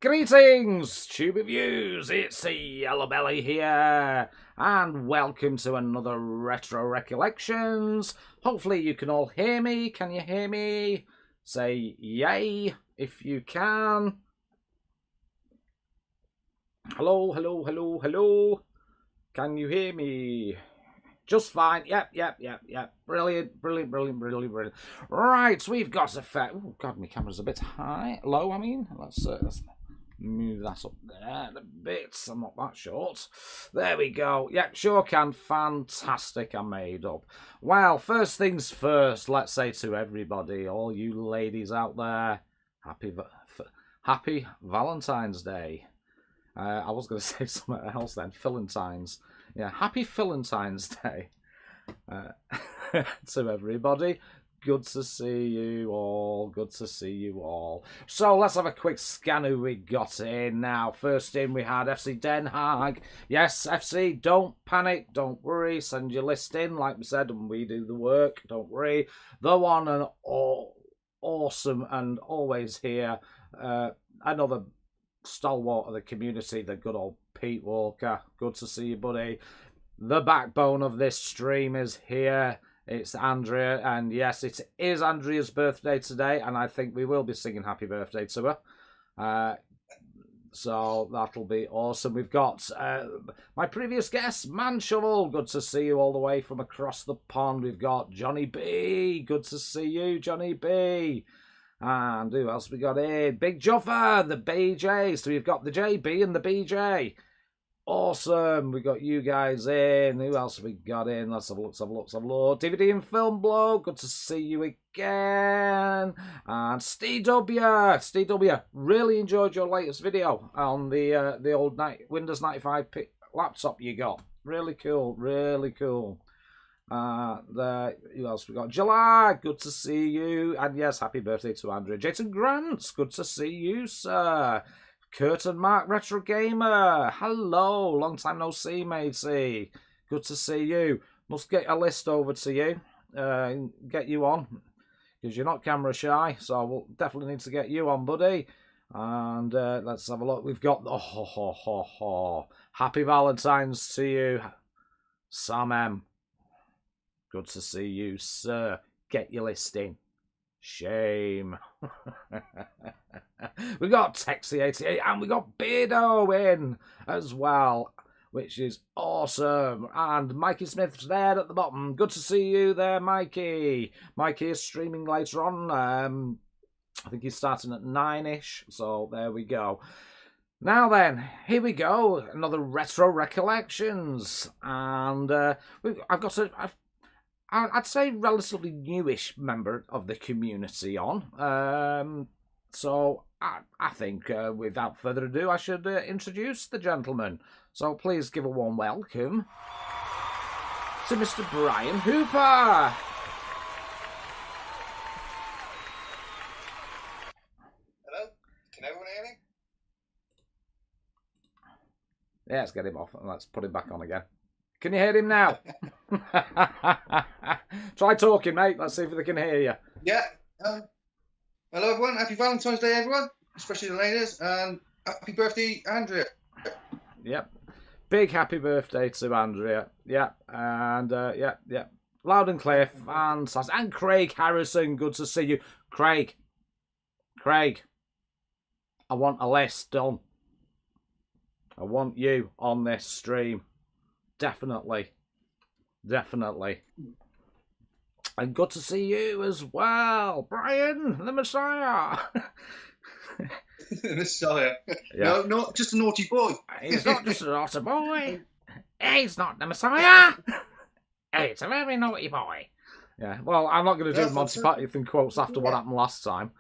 Greetings, Tube Reviews, it's Yellowbelly here, and welcome to another Retro Recollections. Hopefully you can all hear me. Can you hear me? Say yay if you can. Hello, hello, hello, hello. Can you hear me? Just fine. Yep. Brilliant. Right, we've got a fair... Oh, God, my camera's a bit high. Low, I mean. Let's move that up there a bit. I'm not that short. There we go. Yep, sure can. Fantastic, I made up. Well, first things first, let's say to everybody, all you ladies out there, happy Valentine's Day. I was going to say something else then. Valentine's. Yeah, happy Valentine's Day to everybody. Good to see you all. Good to see you all. So let's have a quick scan who we got in now. First in we had FC Den Haag. Yes, FC, don't panic. Don't worry. Send your list in, like we said, and we do the work. Don't worry. The one and all awesome and always here. Another stalwart of the community, the good old Pete Walker. Good to see you, buddy. The backbone of this stream is here. It's Andrea, and yes, it is Andrea's birthday today, and I think we will be singing happy birthday to her. So that'll be awesome. We've got my previous guest, Man Shovel. Good to see you all the way from across the pond. We've got Johnny B. Good to see you, Johnny B. And who else we got in? Big Juffer, the BJ. So we've got the JB and the BJ. Awesome. We got you guys in. Who else have we got in? Let's have a look, DVD and Film Blow. Good to see you again. And Steve W. Really enjoyed your latest video on the old Windows 95 laptop you got. Really cool. Who else we got? July, good to see you. And yes, happy birthday to Andrea. Jason Grants, good to see you, sir. Kurt and Mark, Retro Gamer, hello. Long time no see, matey. Good to see you. Must get a list over to you. Get you on. Because you're not camera shy, so we'll definitely need to get you on, buddy. And let's have a look. We've got the happy Valentine's to you, Sam M. Good to see you, sir. Get your list in. Shame. We got Texie88 and we got Beardo in as well, which is awesome. And Mikey Smith's there at the bottom. Good to see you there, Mikey. Mikey is streaming later on. I think he's starting at 9-ish. So there we go. Now then, here we go. Another Retro Recollections. And I've got I'd say relatively newish member of the community on. So I think without further ado, I should introduce the gentleman. So please give a warm welcome to Mr. Brian Hooper. Hello? Can everyone hear me? Yeah, let's get him off and let's put him back on again. Can you hear him now? Try talking, mate. Let's see if they can hear you. Yeah. Hello, everyone. Happy Valentine's Day, everyone. Especially the ladies. And happy birthday, Andrea. Yep. Big happy birthday to Andrea. Yep. And, yep. Loud and clear. Fantastic. And Craig Harrison. Good to see you. Craig. I want a list done. I want you on this stream. Definitely. And good to see you as well, Brian, the Messiah. The Messiah. Yeah. No, not just a naughty boy. He's not just a naughty boy. He's not the Messiah. He's a very naughty boy. Yeah, well, I'm not going to do Monty Python quotes after what happened last time.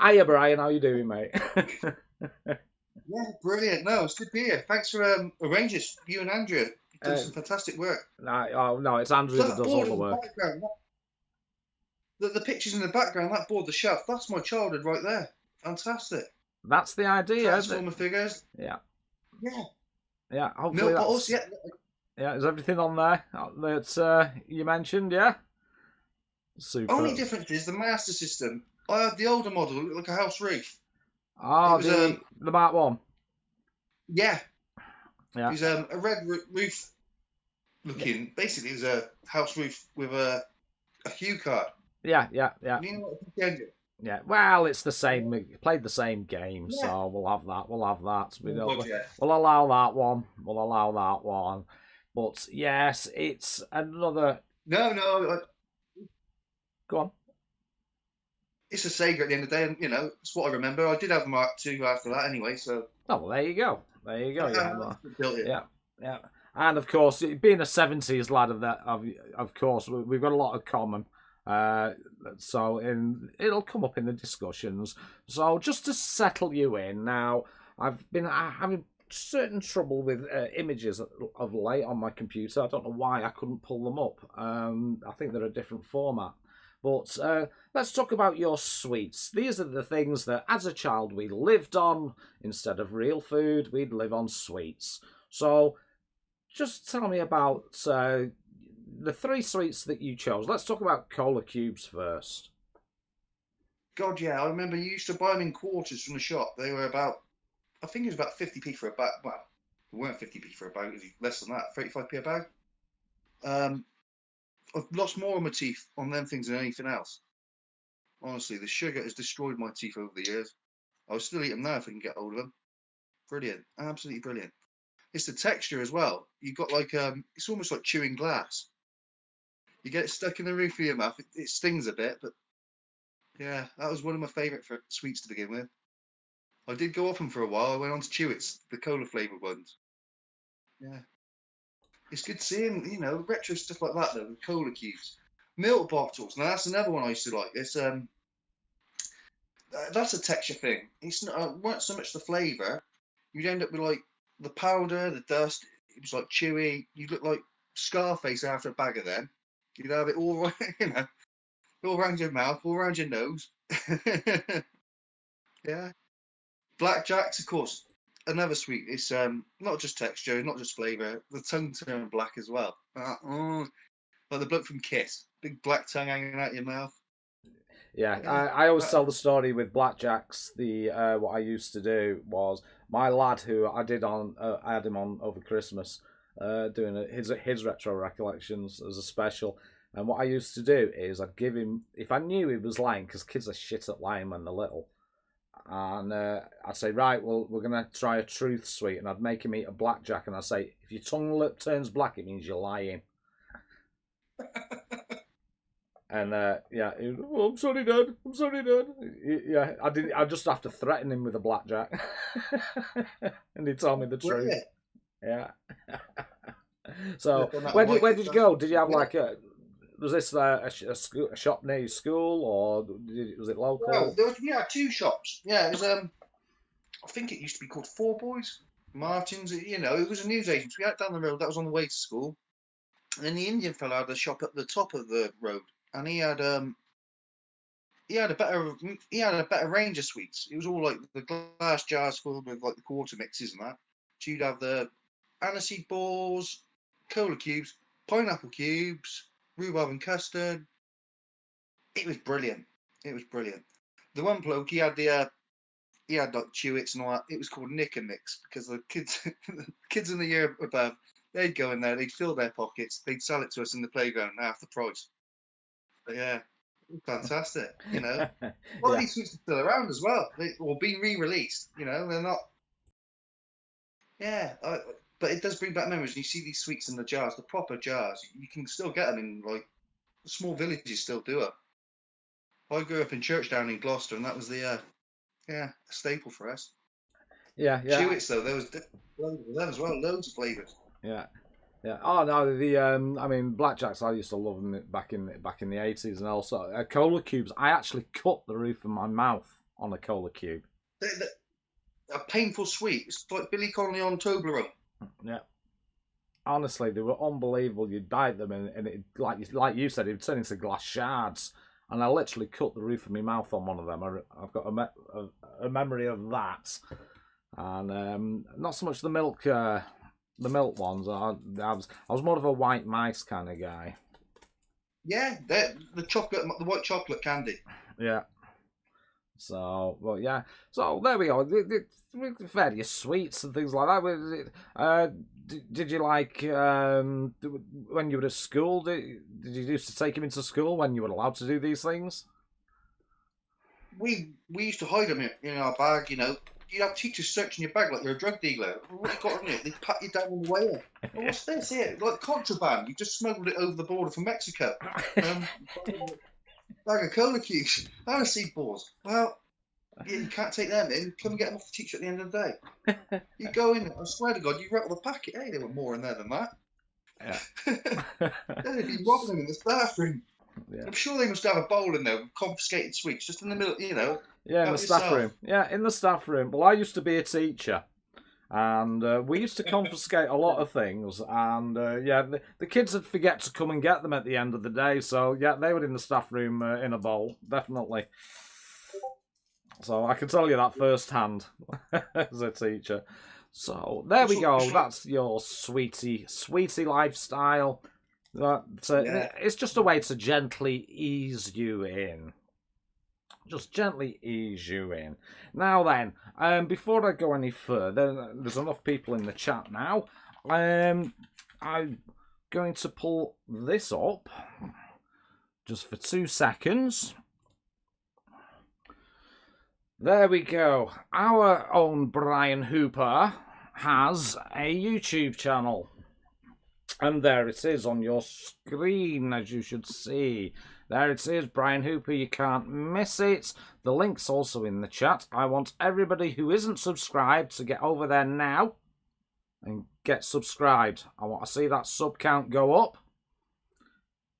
Hiya, Brian. How you doing, mate? Yeah, brilliant. No, it's good to be here. Thanks for arranging this, you and Andrea. You've done some fantastic work. No, it's Andrea that does all the work. The pictures in the background, that board, the shelf, that's my childhood right there. Fantastic. That's the idea. Transformer figures. Yeah. Yeah. Hopefully bottles, yeah. Yeah, is everything on there that you mentioned? Yeah. Super. Only difference is the Master System. I had the older model, looked like a house wreath. Oh, It was the Mark 1. yeah, it Yeah, was a red roof yeah, looking. Basically, it was a house roof with a hue card. yeah, yeah, yeah. You know what a peak engine? Yeah, well, it's the same. We played the same game, Yeah. so we'll have that. We'll have that. We Oh don't. God, yeah. We'll allow that one. We'll allow that one. But yes, it's another. No, no, Go on. it's a Sega at the end of the day, and it's what I remember. I did have Mark II after that anyway, so Oh, well, there you go. There you go. Yeah, I built it. yeah, yeah. And of course, being a '70s lad of course, we've got a lot of common. So it'll come up in the discussions. So just to settle you in now, I've been having certain trouble with images of late on my computer. I don't know why I couldn't pull them up. I think they're a different format. But let's talk about your sweets. These are the things that, as a child, we lived on. Instead of real food, we'd live on sweets. So just tell me about the three sweets that you chose. Let's talk about cola cubes first. God, yeah, I remember you used to buy them in quarters from the shop. They were about, I think it was about 50p for a bag. Well, they weren't 50p for a bag. It was less than that, 35p a bag. Um, I've lost more of my teeth on them things than anything else. Honestly, the sugar has destroyed my teeth over the years. I'll still eat them now if I can get hold of them. Brilliant, absolutely brilliant. It's the texture as well. You got like it's almost like chewing glass. You get it stuck in the roof of your mouth. It stings a bit, but yeah, that was one of my favourite sweets to begin with. I did go off them for a while. I went on to Chewits, the cola flavoured ones. Yeah, it's good seeing retro stuff like that though. With cola cubes, milk bottles. Now that's another one I used to like. It's that's a texture thing. It's not weren't so much the flavour. You'd end up with like the powder, the dust. It was like chewy. You'd look like Scarface after a bag of them. You'd have it all right, all around your mouth, all around your nose. Yeah, blackjacks, of course, another sweet. It's not just texture, not just flavour. The tongue turned black as well. Like the bloke from Kiss, big black tongue hanging out your mouth. Yeah, Yeah, I always that, tell the story with blackjacks. The what I used to do was my lad who I had him on over Christmas, doing his retro recollections as a special. And what I used to do is I'd give him if I knew he was lying because kids are shit at lying when they're little, and I'd say right, well we're gonna try a truth sweet, and I'd make him eat a blackjack, and I'd say if your tongue lip turns black, it means you're lying. And yeah, oh, I'm sorry, Dad. I'm sorry, Dad. Yeah, I did. I just have to threaten him with a blackjack, and he told me the truth. brilliant. Yeah. So Flip on that where white did you stuff. go? Did you have Yeah. like was this a shop near your school or was it Well, local? there was two shops. Yeah, it was I think it used to be called Four Boys, Martins. It was a newsagent. We had it down the road. That was on the way to school. And then the Indian fellow had a shop at the top of the road, and he had a better range of sweets. It was all like the glass jars filled with like the quarter mixes and that. So you'd have the aniseed balls, cola cubes, pineapple cubes, rhubarb and custard. It was brilliant. It was brilliant. The one bloke he had like Chewits and all that. It was called Nick and Mix because the kids the kids in the year above, they'd go in there, they'd fill their pockets, they'd sell it to us in the playground at half the price. But yeah, fantastic. A lot of Yeah, these sweets are still around as well, or being re-released. They're not. Yeah, but it does bring back memories. And you see these sweets in the jars, the proper jars. You can still get them in like small villages. Still do it. I grew up in Churchdown in Gloucester, and that was the a staple for us. yeah, yeah, Chewits though, there was loads of them as well, loads of flavours. yeah. Yeah. Oh no, the I mean blackjacks. I used to love them back in the '80s, and also cola cubes. I actually cut the roof of my mouth on a cola cube. A painful sweet. It's like Billy Connolly on Toblerone. Yeah. Honestly, they were unbelievable. You'd bite them, and it like you said, it would turn into glass shards. And I literally cut the roof of my mouth on one of them. I've got a memory of that, and not so much the milk ones. I was more of a white mice kind of guy. Yeah, the white chocolate candy. Yeah. So, well, yeah. So there we go. Various sweets and things like that. Did you like when you were at school? Did you used to take him into school when you were allowed to do these things? We used to hide them in our bag, you know. You'd have teachers searching your bag like you're a drug dealer. What you got in it? They pat you down on the way. Oh, what's this here? Like contraband. You just smuggled it over the border from Mexico. Um, Bag of cola cubes, seed balls. Well, yeah, you can't take them in. Come and get them off the teacher at the end of the day. You go in, I swear to God, you rattle the packet. Hey, there were more in there than that. Yeah. They'd be robbing them in this bathroom. Yeah. I'm sure they must have a bowl in there with confiscated sweets just in the middle, you know. Yeah, in the staff room. Yeah, in the staff room. Well, I used to be a teacher, and we used to confiscate a lot of things. And yeah, the kids would forget to come and get them at the end of the day. So yeah, they were in the staff room in a bowl, definitely. So I can tell you that firsthand as a teacher. So there we go. That's your sweetie lifestyle. It's just a way to gently ease you in. Just gently ease you in. Now then, before I go any further, there's enough people in the chat now. I'm going to pull this up just for 2 seconds. There we go. Our own Brian Hooper has a YouTube channel. And there it is on your screen, as you should see. There it is, Brian Hooper. You can't miss it. The link's also in the chat. I want everybody who isn't subscribed to get over there now and get subscribed. I want to see that sub count go up.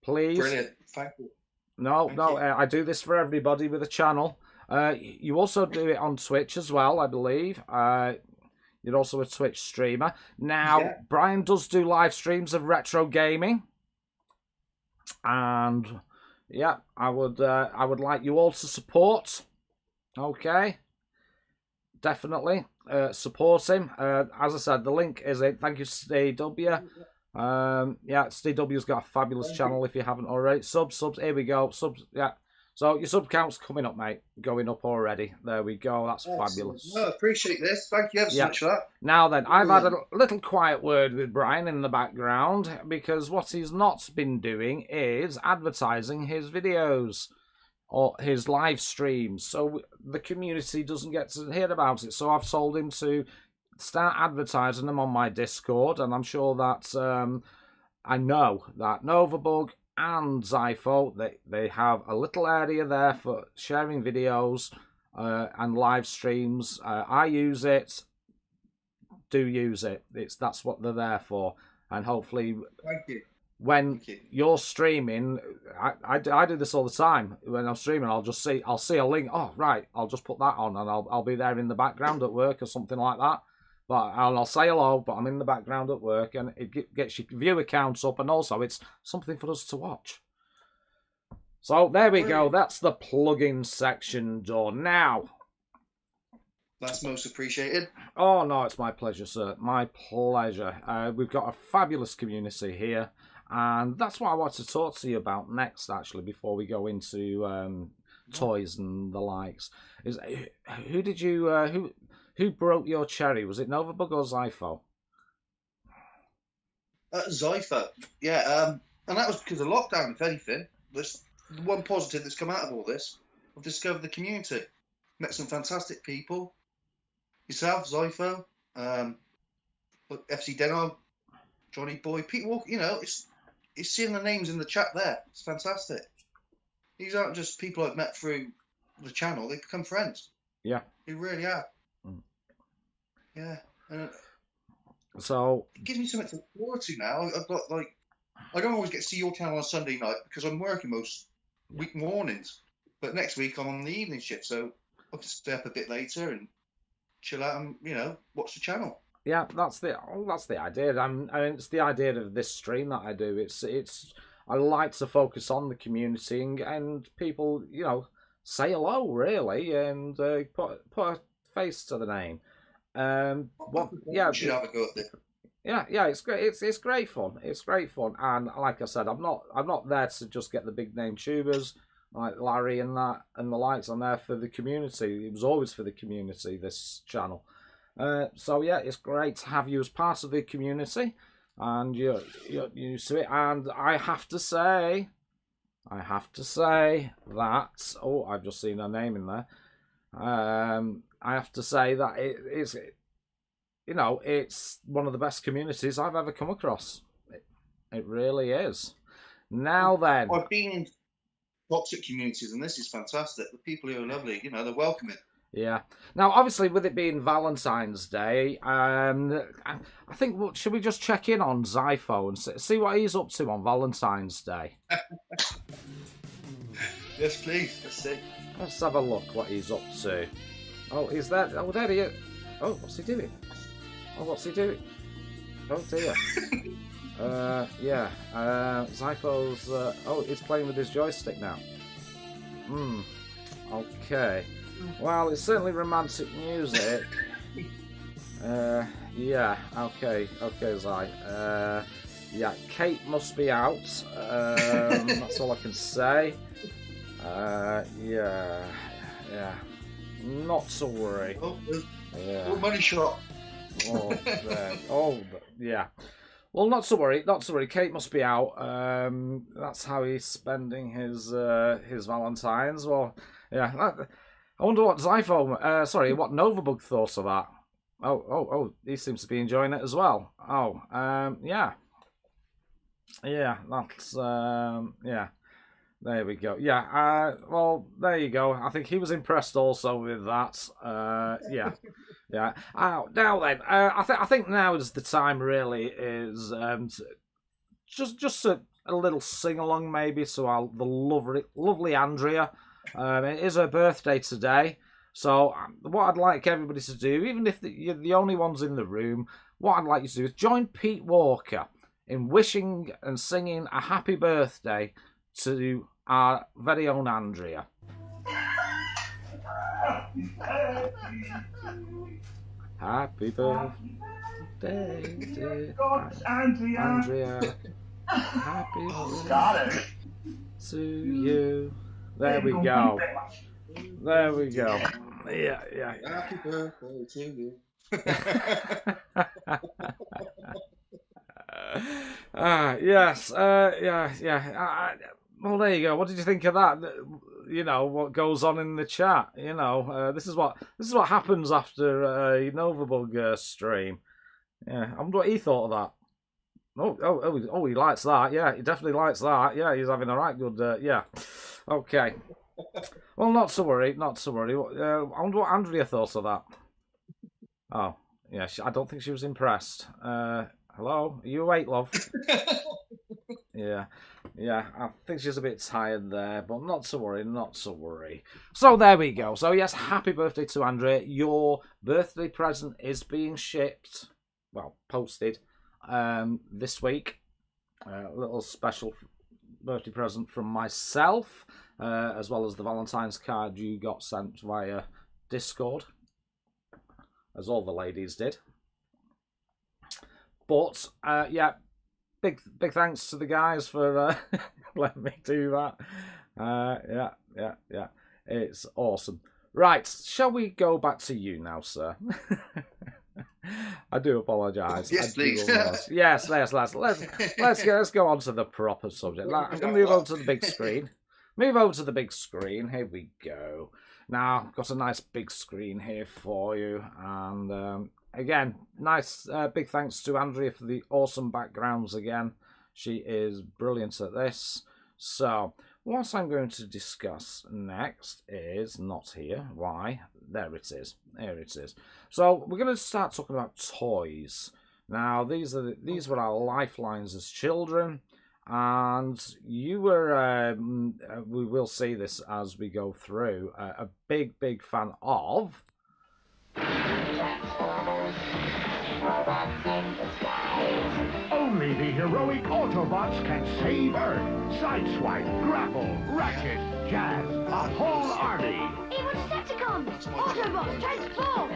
Please. Brilliant. Thank you. No, I do this for everybody with a channel. You also do it on Twitch as well, I believe. You're also a Twitch streamer. Now, yeah. Brian does do live streams of retro gaming. And yeah, I would like you all to support. Okay. Definitely. Support him. As I said, the link is in. Thank you, SteeW. Yeah, SteeW's got a fabulous channel if you haven't already. Subs, here we go. Subs, yeah. So your sub count's coming up, mate. Going up already. There we go. That's fabulous. No, I appreciate this. Thank you ever so much for that. Now then, I've had a little quiet word with Brian in the background because what he's not been doing is advertising his videos or his live streams. So the community doesn't get to hear about it. So I've told him to start advertising them on my Discord. And I'm sure that I know that Novabug and Zypho, they have a little area there for sharing videos and live streams. I use it. Do use it. That's what they're there for. And hopefully, when you're streaming, I do this all the time. When I'm streaming, I'll see a link. Oh right, I'll just put that on, and I'll be there in the background at work or something like that. But I'll say hello, but I'm in the background at work, and it gets your viewer counts up, and also it's something for us to watch. So there we go. That's the plug-in section done. Now, that's most appreciated. Oh no, it's my pleasure, sir. My pleasure. We've got a fabulous community here, and that's what I want to talk to you about next. Actually, before we go into toys and the likes, is who did you Who broke your cherry? Was it Novabug or Zypho? Zypho, yeah. And that was because of lockdown, if anything. That's the one positive that's come out of all this. I've discovered the community. Met some fantastic people. Yourself, Zypho, FC Denon, Johnny Boy, Pete Walker, you know, it's seeing the names in the chat there. It's fantastic. These aren't just people I've met through the channel. They've become friends. Yeah. They really are. Yeah. So it gives me something to look forward to now. I've got I don't always get to see your channel on Sunday night because I'm working most week mornings. But next week I'm on the evening shift, so I can stay up a bit later and chill out and watch the channel. Yeah, that's the idea. And it's the idea of this stream that I do. It's I like to focus on the community and people say hello really and put a face to the name. Should have a go at this. Yeah, it's great. It's great fun. It's great fun, and like I said, I'm not there to just get the big name tubers. like Larry and that and the likes on there for the community. It was always for the community, this channel. So yeah, it's great to have you as part of the community, and you're used to it. And I have to say that I've just seen her name in there. I have to say that it's one of the best communities I've ever come across. It really is. Now then, I've been in toxic communities, and this is fantastic. The people here are lovely. They're welcoming. yeah. Now, obviously, with it being Valentine's Day, I think should we just check in on Zypho and see what he's up to on Valentine's Day? Yes, please. Let's see. Let's have a look what he's up to. Oh, is that? Oh, there he is. Oh, what's he doing? Oh, what's he doing? Oh dear. Yeah. Zypho's. He's playing with his joystick now. Okay. Well, it's certainly romantic music. Yeah. Okay, Zy. Yeah. Kate must be out. That's all I can say. Yeah. Not to worry. Yeah. Money shot. Yeah. Well, not to worry. Kate must be out. That's how he's spending his Valentine's. Well, yeah. I wonder what what Novabug thought of that. Oh, he seems to be enjoying it as well. Yeah. That's yeah. There we go. Yeah. Well, there you go. I think he was impressed also with that. Yeah. Yeah. Now then, I think now is the time. Really, is just a little sing along maybe to the lovely Andrea. It is her birthday today, so what I'd like everybody to do, even if you're the only ones in the room, what I'd like you to do is join Pete Walker in wishing and singing a happy birthday to our very own Andrea. Happy birthday, dear Andrea. Happy birthday to you. There we go. There we go. Yeah. Happy birthday to you. Yes. Yeah. Well, there you go. What did you think of that? What goes on in the chat. This is what happens after a Novabug stream. Yeah, I wonder what he thought of that. Oh, he likes that. Yeah, he definitely likes that. Yeah, he's having a right good. Yeah. Okay. Well, not to worry. I wonder what Andrea thought of that. Oh, yeah. I don't think she was impressed. Hello, are you awake, love? Yeah, I think she's a bit tired there, but not to worry. So there we go. So yes, happy birthday to Andrea. Your birthday present is being shipped, posted, this week. A little special birthday present from myself, as well as the Valentine's card you got sent via Discord, as all the ladies did. But yeah. Big thanks to the guys for letting me do that. Yeah. It's awesome. Right, shall we go back to you now, sir? I do apologise. Yes, please. Yes. Let's go on to the proper subject. I'm going to move over to the big screen. Here we go. Now, I've got a nice big screen here for you, and again, nice big thanks to Andrea for the awesome backgrounds again. She is brilliant at this. So, what I'm going to discuss next is not here. Why? There it is. So, we're going to start talking about toys. Now, these were our lifelines as children, and you were. We will see this as we go through. A big fan of. Only the heroic Autobots can save Earth. Sideswipe, Grapple, Ratchet, Jazz, a whole army. Even Decepticons! Autobots, transform!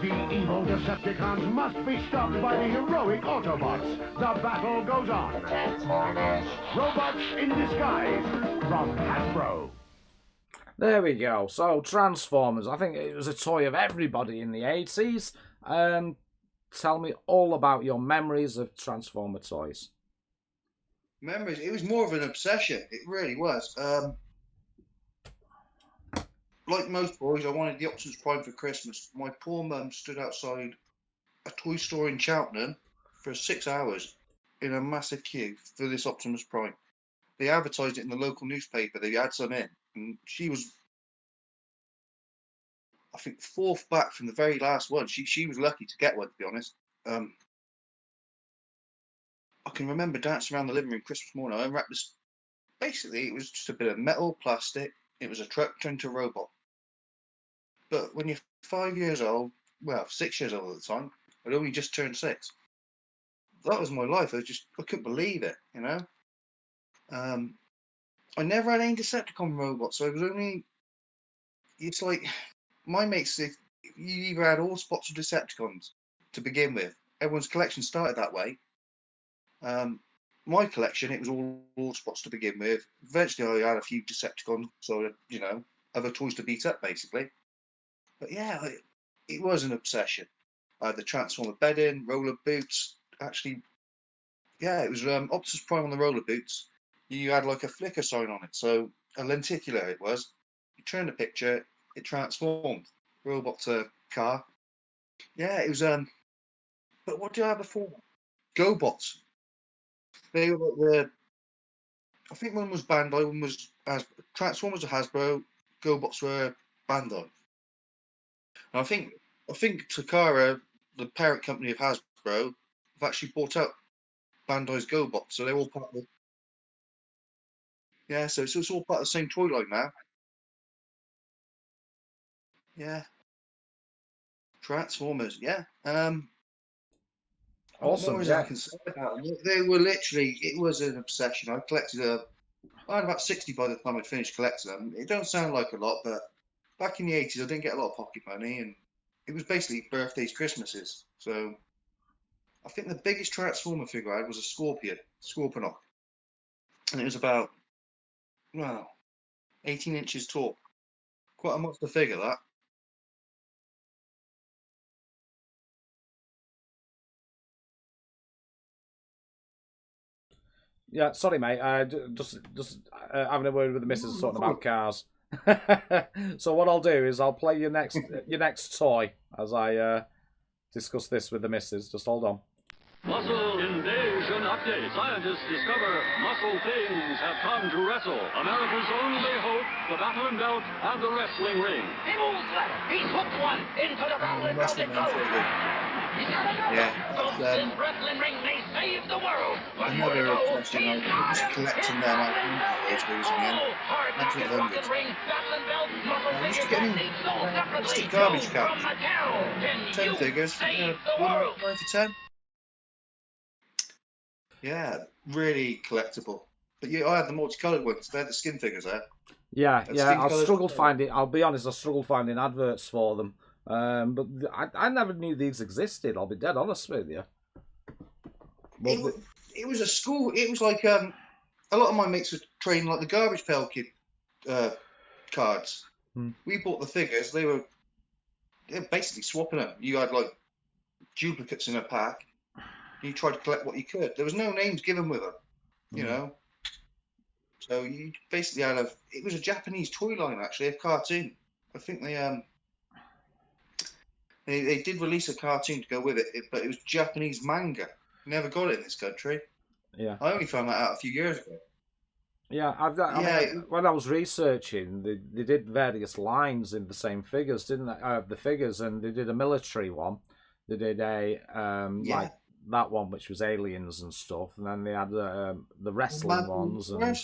The The evil Decepticons must be stopped by the heroic Autobots. The battle goes on. Robots in Disguise from Hasbro. There we go. So, Transformers. I think it was a toy of everybody in the 80s. Tell me all about your memories of Transformer toys. Memories. It was more of an obsession. It really was. Like most boys, I wanted the Optimus Prime for Christmas. My poor mum stood outside a toy store in Cheltenham for 6 hours in a massive queue for this Optimus Prime. They advertised it in the local newspaper. They had some in, and she was, I think, fourth back from the very last one. She was lucky to get one, to be honest. I can remember dancing around the living room Christmas morning. I unwrapped this. Basically, it was just a bit of metal, plastic. It was a truck turned to a robot. But when you're 5 years old, well, 6 years old at the time, I'd only just turned 6. That was my life. I couldn't believe it, you know. I never had any Decepticon robots, so it was only. It's like my mates. If you either had all spots of Decepticons to begin with, everyone's collection started that way. My collection, it was all spots to begin with. Eventually, I had a few Decepticons, so you know, other toys to beat up, basically. But yeah, it was an obsession. I had the Transformer bedding, roller boots. Actually, yeah, it was Optimus Prime on the roller boots. You had like a flicker sign on it, so a lenticular it was. You turned the picture, it transformed. Robot to car. Yeah, it was but what did I have before? GoBots. They were like I think one was Bandai, one was Transformers were Hasbro, GoBots were Bandai. And I think Takara, the parent company of Hasbro, have actually bought out Bandai's GoBots, so they're all part of the. Yeah, so it's all part of the same toy line now. Yeah. Transformers, yeah. What Awesome, more is yeah. I can say about them? They were literally, it was an obsession. I collected I had about 60 by the time I finished collecting them. It don't sound like a lot, but back in the 80s, I didn't get a lot of pocket money, and it was basically birthdays, Christmases. So I think the biggest Transformer figure I had was a Scorponok. And it was about, well, 18 inches tall. Quite a monster figure, that. Yeah, sorry, mate. Just having a word with the missus talking about cars. So what I'll do is I'll play your next toy as I discuss this with the missus. Just hold on. Muscle Invasion Update. Scientists discover muscle things have come to wrestle. America's only hope, the battling belt and the wrestling ring. He moves left. He's hooked one into the battling belt. It goes. He's got another. Yeah, This wrestling ring may save the world. But another no, obsession. he's I was collecting them out in the 2000s. hard Actually, rocket hundreds. ring, battling belt, muscle I used to figures, get and in these sold separately. just a garbage Choose can. from Mattel. Can 10 you figures, save the 1 world? for 10. Yeah, really collectible. But yeah, I had the multicolored ones. They had the skin figures there. Yeah, That's yeah. skin I colours. struggled finding. I'll be honest. I struggled finding adverts for them. But I never knew these existed. I'll be dead honest with you. It was a school. It was like a lot of my mates were trading like the garbage pail kid cards. We bought the figures. They were basically swapping them. You had like duplicates in a pack. You tried to collect what you could. There was no names given with them, you know. So you basically had it was a Japanese toy line actually, a cartoon. I think they did release a cartoon to go with it, but it was Japanese manga. Never got it in this country. Yeah. I only found that out a few years ago. Yeah, I mean, when I was researching, they did various lines in the same figures, didn't they? The figures, and they did a military one. They did a like that one, which was aliens and stuff, and then they had the wrestling ones. And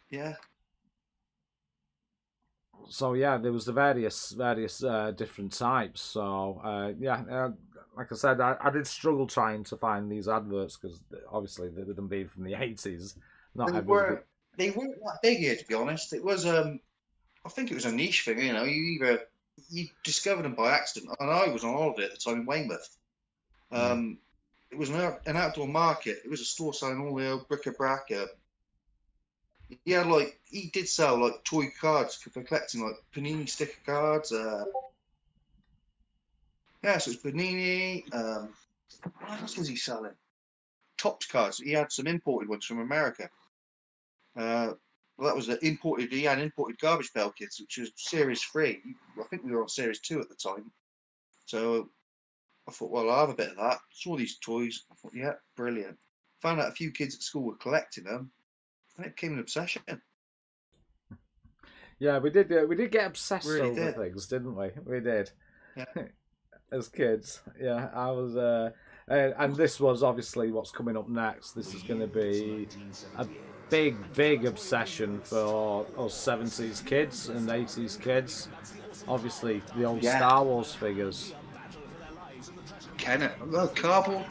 yeah. So yeah, there was the various different types. So like I said, I did struggle trying to find these adverts because obviously with them being from the 80s, not They weren't that big here, to be honest. It was I think it was a niche thing. You know, you discovered them by accident, and I was on holiday at the time in Weymouth. It was an outdoor market. It was a store selling all the old bric-a-brac. Yeah, like he did sell like toy cards for collecting, like Panini sticker cards. Yeah, so it's Panini. What else was he selling? Topps cards. He had some imported ones from America. Well, that was the imported. He had imported garbage pail kids, which was series 3. I think we were on series 2 at the time. So I thought, well, I'll have a bit of that. Saw these toys. I thought, yeah, brilliant. Found out a few kids at school were collecting them, and it became an obsession. Yeah, we did get obsessed Really over did. things, didn't we? We did. Yeah. As kids. Yeah, I was and this was obviously what's coming up next. This is going to be a big obsession for us 70s kids and 80s kids. Obviously, the old Yeah. Star Wars figures. Kenneth, cardboard,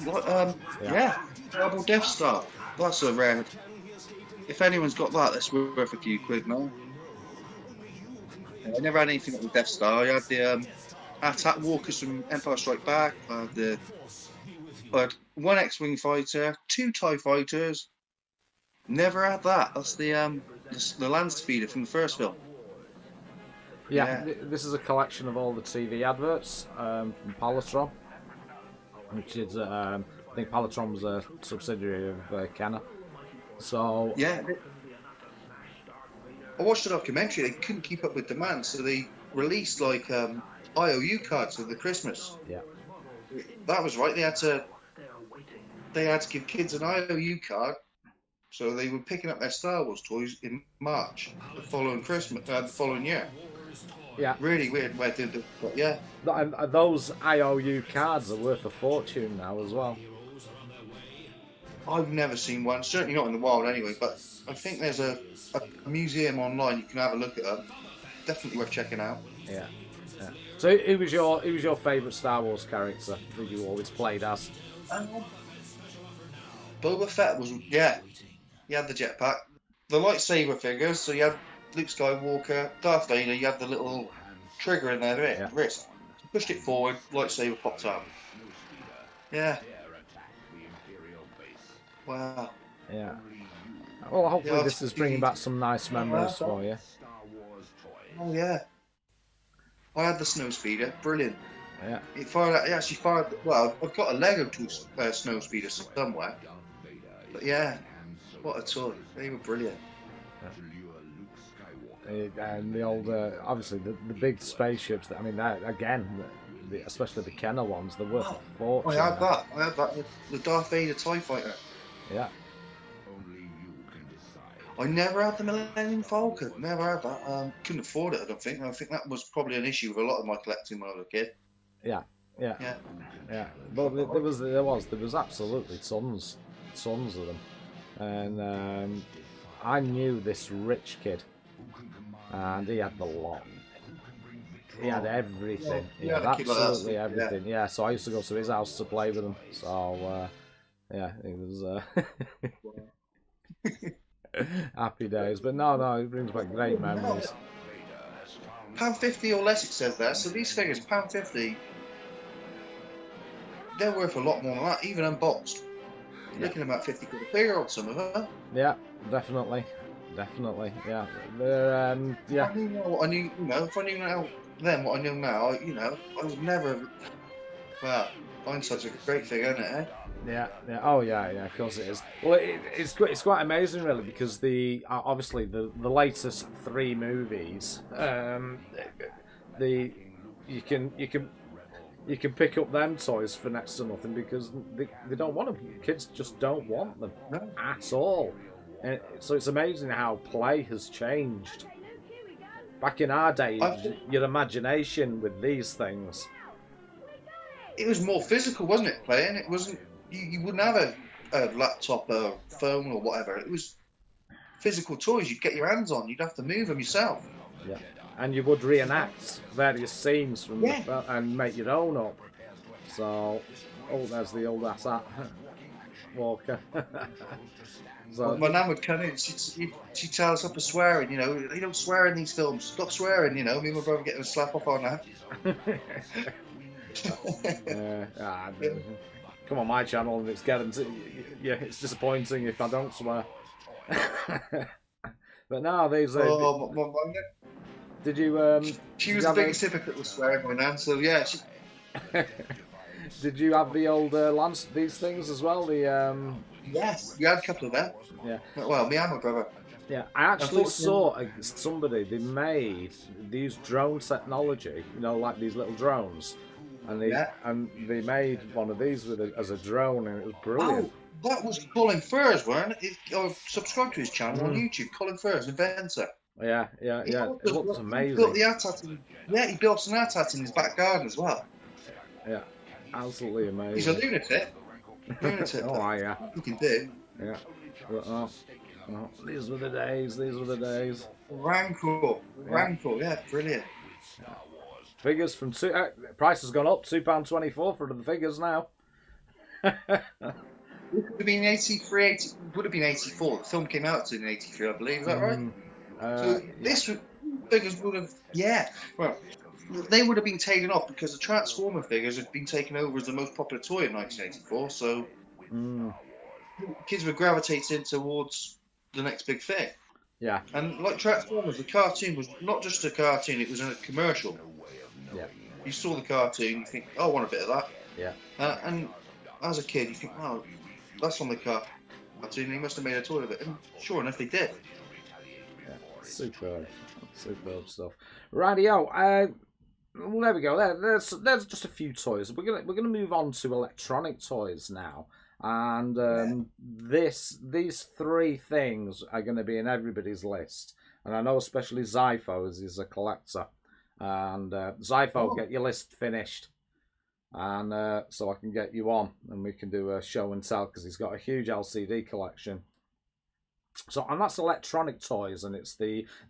yeah, cardboard Death Star. That's a rare. If anyone's got that, that's worth a few quid, no? I never had anything like the Death Star. I had the attack walkers from Empire Strike Back. I had one X-wing fighter, 2 TIE fighters. Never had that. That's the land speeder from the first film. Yeah, this is a collection of all the TV adverts from Palatron, which is I think Palatron was a subsidiary of Kenner. So yeah, I watched a documentary. They couldn't keep up with demand, so they released like IOU cards for the Christmas. Yeah, that was right. They had to give kids an IOU card, so they were picking up their Star Wars toys in March, the following Christmas, the following year. yeah. Really weird way to do it, but yeah. And those IOU cards are worth a fortune now as well. I've never seen one, certainly not in the wild anyway, but I think there's a museum online you can have a look at them. Definitely worth checking out. Yeah. So who was your favourite Star Wars character that you always played as? Boba Fett was, yeah. He had the jetpack. The lightsaber figures, so you had Luke Skywalker, Darth Vader, you had the little trigger in their wrist. Pushed it forward, lightsaber popped out. Yeah. Wow. Yeah. Well, hopefully Yeah, this is bringing back some nice memories for you. Oh yeah. I had the snow speeder, brilliant. Yeah. It actually fired. Well, I've got a Lego snow speeder somewhere. But yeah, what a toy! They were brilliant. And the old, obviously the big spaceships. I mean, that again, especially the Kenner ones, they're worth a fortune. I had that. The Darth Vader TIE Fighter. Yeah. I never had the Millennium Falcon. Never had that. Couldn't afford it. I don't think. I think that was probably an issue with a lot of my collecting when I was a kid. Yeah. But there was absolutely tons of them, and I knew this rich kid, and he had the lot. He had everything. He had absolutely everything. Yeah. So I used to go to his house to play with him. So yeah, it was happy days. But no, it brings back great memories. £1.50 or less, it says there. So these figures, £1.50. They're worth a lot more than that, even unboxed. You're looking at about 50 quid a figure on some of them. Yeah, definitely. Yeah, they're yeah. I knew what I knew, if I knew now then what I know now, I would never. Well, hindsight's a great thing, isn't it? Eh? Yeah. Oh, yeah. Of course it is. Well, it's quite amazing, really, because obviously the latest 3 movies, you can pick up them toys for next to nothing because they don't want them. Kids just don't want them at all. And so it's amazing how play has changed. Back in our day, your imagination with these things. It was more physical, wasn't it? Playing. It wasn't. You wouldn't have a laptop or phone or whatever. It was physical toys. You'd get your hands on. You'd have to move them yourself. Yeah. And you would reenact various scenes from the film and make your own up. So, there's the old ASAT. Walker. So, My nan would come in. She'd tell us up for swearing. You know, they don't swear in these films. Stop swearing. You know, me and my brother getting a slap off on that. Come on my channel and it's getting to, yeah, it's disappointing if I don't swear. But no, these did you she was the biggest hypocrite with swearing, my nan, so yeah. Did you have the old these things as well? The yes, we had a couple of them. Yeah. Well, me and my brother. Yeah, I actually saw somebody, they made these drone technology, you know, like these little drones. And they made one of these with as a drone, and it was brilliant. Oh, that was Colin Furze, weren't it? I subscribed to his channel on YouTube, Colin Furze, inventor. Yeah. It looks amazing. He built the AT-AT he built an AT-AT in his back garden as well. Yeah, absolutely amazing. He's a lunatic. Oh, yeah. You can do. Yeah. But, these were the days. Rancor, yeah, brilliant. Figures from price has gone up, £2.24 for the figures now. It would have been 83, would have been 84. The film came out in 83, I believe. Is that right? So this figures would have, well, they would have been taken off because the Transformer figures had been taken over as the most popular toy in 1984. So kids were gravitating towards the next big thing. Yeah. And like Transformers, the cartoon was not just a cartoon; it was a commercial. Yeah. You saw the cartoon, you think, oh, I want a bit of that. Yeah. And as a kid, you think, oh, that's on the cartoon. They must have made a toy of it. And sure enough, they did. Yeah. Superb stuff. Rightio. Well, there we go. There's just a few toys. We're gonna move on to electronic toys now. And these three things are going to be in everybody's list. And I know especially Zypho is a collector. And Zypho, get your list finished, and so I can get you on, and we can do a show and tell because he's got a huge LCD collection. So, and that's electronic toys, and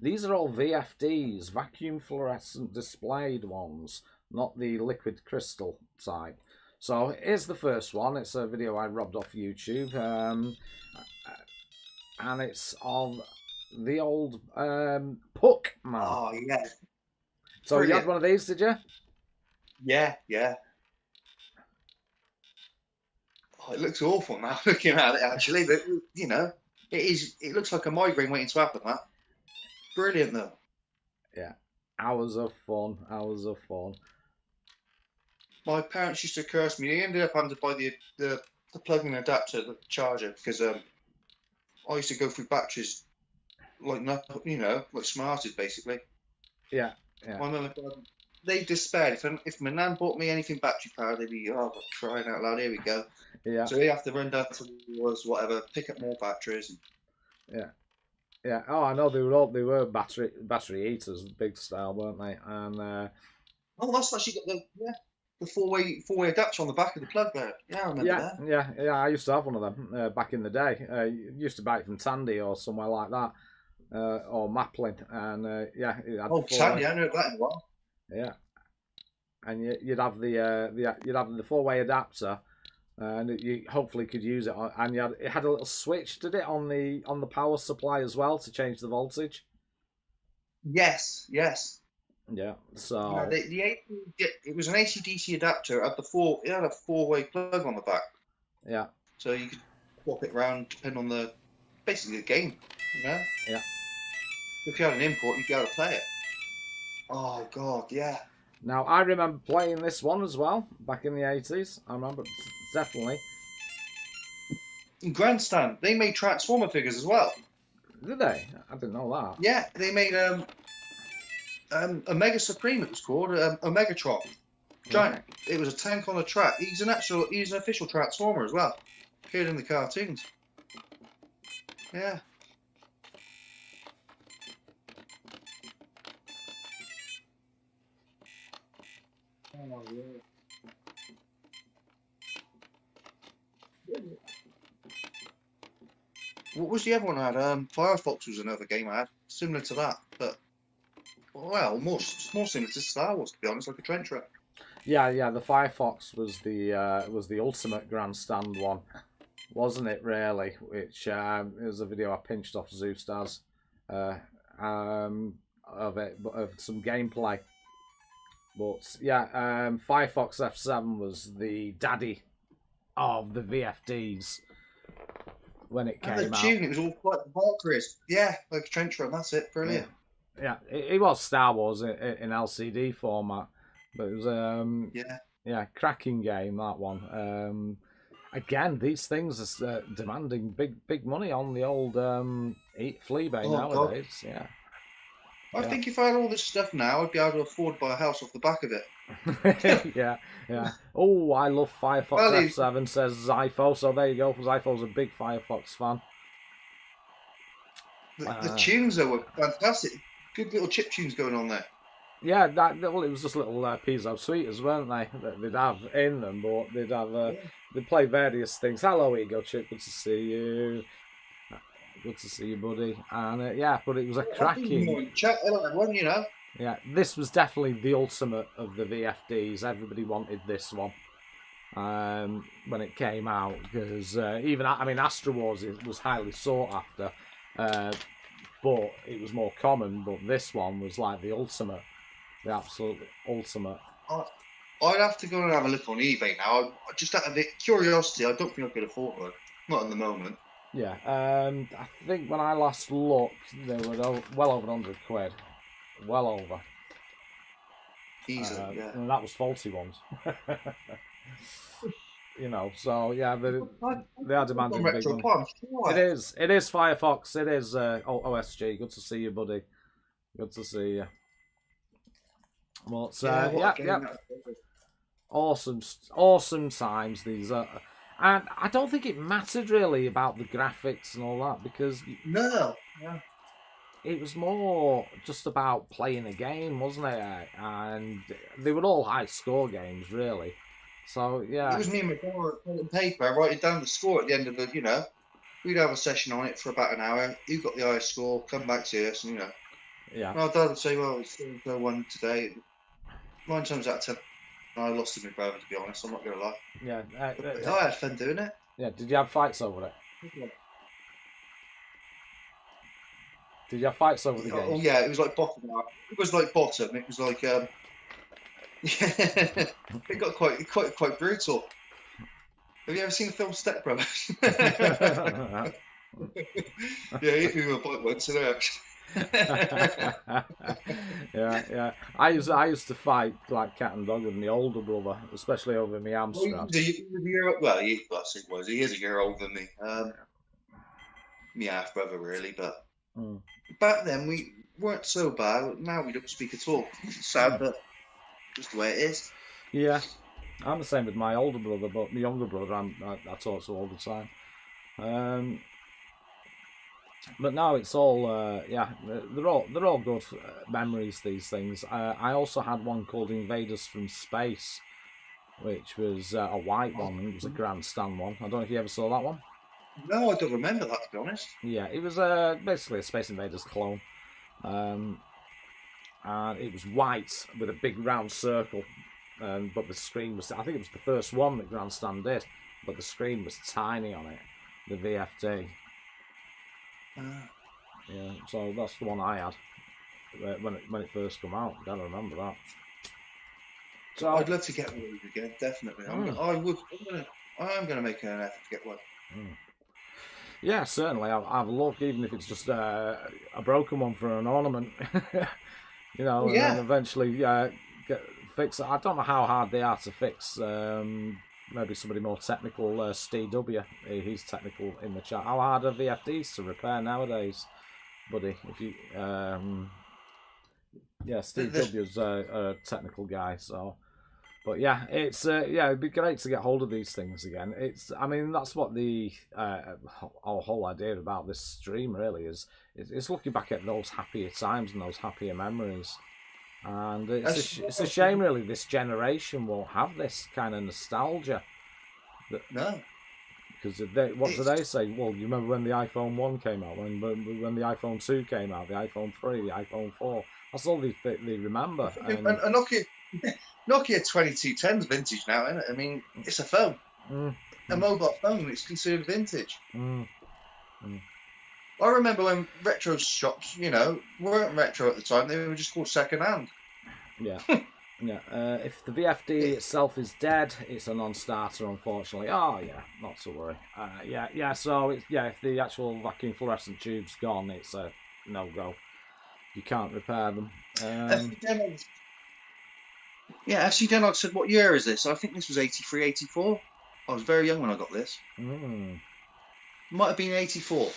these are all VFDs, vacuum fluorescent displayed ones, not the liquid crystal type. So here's the first one. It's a video I robbed off YouTube, and it's of the old Puck man. Oh yeah. So brilliant. You had one of these, did you? Yeah. Oh, it looks awful now looking at it actually, but you know, it looks like a migraine waiting to happen. That brilliant though. Yeah, hours of fun. My parents used to curse me. They ended up having to buy the plug-in adapter, the charger, because I used to go through batteries like nothing, you know, like smarted basically. Yeah. My mum and dad, they despaired. If my nan bought me anything battery powered, they'd be, oh, crying out loud, here we go. Yeah. So they have to run down to us, whatever, pick up more batteries. Yeah. Oh, I know they were battery eaters, big style, weren't they? And that's actually got the four-way adapter on the back of the plug there. Yeah, I remember that. Yeah. I used to have one of them back in the day. Used to buy it from Tandy or somewhere like that. Or Maplin, and it had Tandy, I know that in a while. Yeah, and you'd have the four-way adapter, and you hopefully could use it. And it had a little switch, did it, on the power supply as well to change the voltage? Yes. Yeah. So it was an AC/DC adapter. It had a four-way plug on the back. Yeah. So you could swap it around depending on basically the game. You know? Yeah. If you had an import, you'd be able to play it. Oh, God, yeah. Now, I remember playing this one as well, back in the 80s. I remember, definitely. In Grandstand, they made Transformer figures as well. Did they? I didn't know that. Yeah, they made a Mega Supreme, it was called, a Megatron. Giant. Yeah. It was a tank on a track. He's an official Transformer as well. Appeared in the cartoons. Yeah. Oh, yeah. What was the other one I had? Firefox was another game I had, similar to that, but more similar to Star Wars, to be honest, like a trench run. Yeah. The Firefox was the ultimate grandstand one. wasn't it? Really, which it was a video I pinched off Zoostar's of it, but of some gameplay. But yeah, Firefox F7 was the daddy of the VFDs when it came And the tune, it was all quite Valkyries. Yeah, like a trench run. That's it. Brilliant. Yeah, it was Star Wars in LCD format, but it was yeah, cracking game, that one. Again, these things are demanding big money on the old Fleabay nowadays. God. Yeah. I think if I had all this stuff now, I'd be able to afford to buy a house off the back of it. Yeah. Oh, I love Firefox Well, F7, says Zypho. So there you go. Zypho's a big Firefox fan. The tunes though were fantastic. Good little chip tunes going on there. Yeah, well, it was just little piezo sweeters, weren't they? That they'd have in them, but they'd have they'd play various things. Hello, Ego Chip. Good to see you. Good to see you, buddy. And yeah, but it was a cracking. Chat, everyone, you know. Yeah, this was definitely the ultimate of the VFDs. Everybody wanted this one when it came out, because even Astro Wars was highly sought after, but it was more common. But this one was like the ultimate, the absolute ultimate. I'd have to go and have a look on eBay now. Just out of curiosity, I don't think I could afford one. Not at the moment. Yeah, I think when I last looked, they were well over 100 quid. Well over. Easily, yeah. And that was faulty ones. You know, so yeah, they are demanding big money. It is Firefox. It is OSG. Good to see you, buddy. Good to see you. Well, yeah. Awesome times these are. And I don't think it mattered really about the graphics and all that, because it was more just about playing a game, wasn't it? And they were all high score games, really. So yeah, it was me and my brother pen and paper writing down the score at the end of the. You know, we'd have a session on it for about an hour. Who got the highest score? Come back to us, and you know. Yeah. My dad would say, "Well, it's the one today." 9 times out of 10. I lost to my brother, to be honest. I'm not going to lie. Yeah. I had fun doing it. Yeah. Did you have fights over it? Did you have fights over the game? Oh yeah, it was like bottom. It was like bottom. It was like it got quite brutal. Have you ever seen the film Step Brothers? Yeah, he hit me with a bike once, yeah. I used to fight like cat and dog with my older brother, especially over my Amstrad. He is a year older than me. My half brother, really, but back then we weren't so bad. Now we don't speak at all. It's sad, but just the way it is. Yeah, I'm the same with my older brother, but my younger brother I talk to all the time. But now it's all they're all good memories, these things. I also had one called Invaders from Space, which was a white one. It was a grandstand one. I don't know if you ever saw that one. No, I don't remember that, to be honest. Yeah, it was basically a Space Invaders clone, and it was white with a big round circle, but the screen was, I think it was the first one that Grandstand did, but the screen was tiny on it, the VFD. Yeah, so that's the one I had when it first came out. I don't remember that. So I'd love to get one again, definitely. I'm gonna make an effort to get one. Yeah, certainly. I'll have a look, even if it's just a broken one for an ornament. You know, and then eventually get fix it. I don't know how hard they are to fix. Maybe somebody more technical, Steve W. He's technical in the chat. How hard are VFDs to repair nowadays, buddy? If you, Steve W's a technical guy. So, but yeah, it's it'd be great to get hold of these things again. That's what the whole idea about this stream really is. It's looking back at those happier times and those happier memories. And it's a shame, really, this generation won't have this kind of nostalgia. No. Because what do they say? Well, you remember when the iPhone 1 came out, when the iPhone 2 came out, the iPhone 3, the iPhone 4. That's all they remember. And Nokia 2210's vintage now, isn't it? I mean, it's a phone. a mobile phone. It's considered vintage. Mm. I remember when retro shops, weren't retro at the time. They were just called second hand. Yeah. Yeah. If the VFD itself is dead, it's a non-starter, unfortunately. Oh yeah, not to worry. Yeah. So if the actual vacuum fluorescent tube's gone, it's a no-go. You can't repair them. FC Denmark said, "What year is this?" I think this was 83, 84. I was very young when I got this. Might have been 84.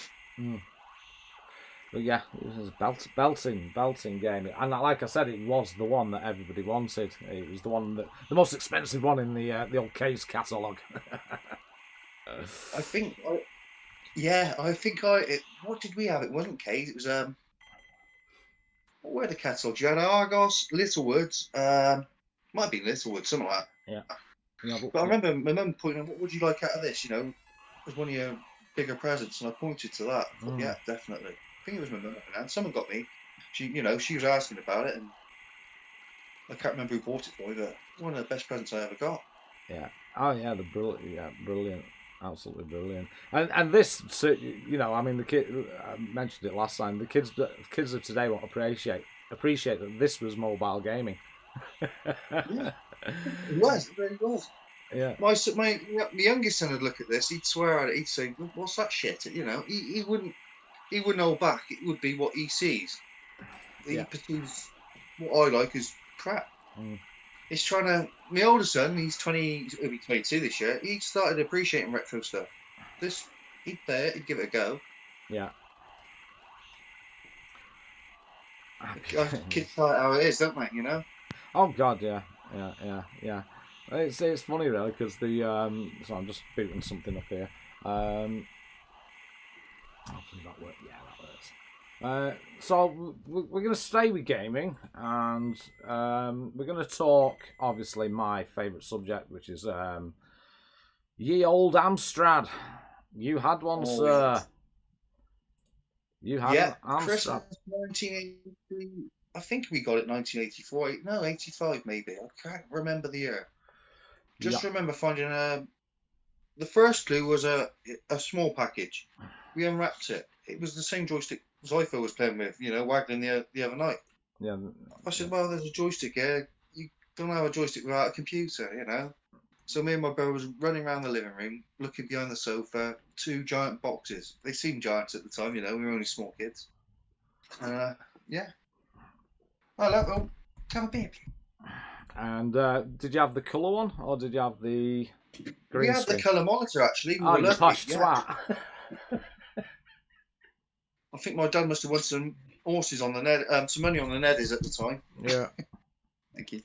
But yeah, it was a belting game. And like I said, it was the one that everybody wanted. It was the most expensive one in the old case catalogue. I think, what did we have? It wasn't Cade. It was, what were the catalogues? You had Argos, Littlewoods, might have been Littlewoods, something like that. Yeah. But I remember my mum pointing out, what would you like out of this? As one of your bigger presents. And I pointed to that. I thought, yeah, definitely. I think it was my mum. And someone got me. She was asking about it. And I can't remember who bought it for me, but one of the best presents I ever got. Yeah. Oh, yeah, brilliant. Absolutely brilliant. And this, I mean, the kid, I mentioned it last time, the kids of today won't appreciate that this was mobile gaming. Yeah. It really was. Yeah. My youngest son would look at this. He'd swear at it. He'd say, "What's that shit?" He wouldn't hold back. It would be what he sees. He perceives what I like as crap. He's trying to. My older son, he's 20. He'll be 22 this year. He started appreciating retro stuff. He'd play it. He'd give it a go. Yeah. Kids tell it how it is, don't they? Oh God, yeah. It's funny really because the so I'm just booting something up here. Hopefully that works. Yeah, that works. So we're going to stay with gaming, and we're going to talk obviously my favourite subject, which is ye old Amstrad. You had one, sir. Yes. You had an Amstrad. Christmas 1980. I think we got it 1984. No, 85 maybe. I can't remember the year. Just remember finding the first clue was a small package. We unwrapped it. It was the same joystick Zypher was playing with, waggling the other night. Yeah. I said, well, there's a joystick here. You don't have a joystick without a computer, So me and my brother was running around the living room, looking behind the sofa, 2 giant boxes. They seemed giants at the time, we were only small kids. Yeah. Oh, look, come a bit. And did you have the colour one, or did you have the green We had screen? the colour monitor, actually. Oh, you posh twat. I think my dad must have won some horses on the net, some money on the Neddies at the time. Yeah. Thank you.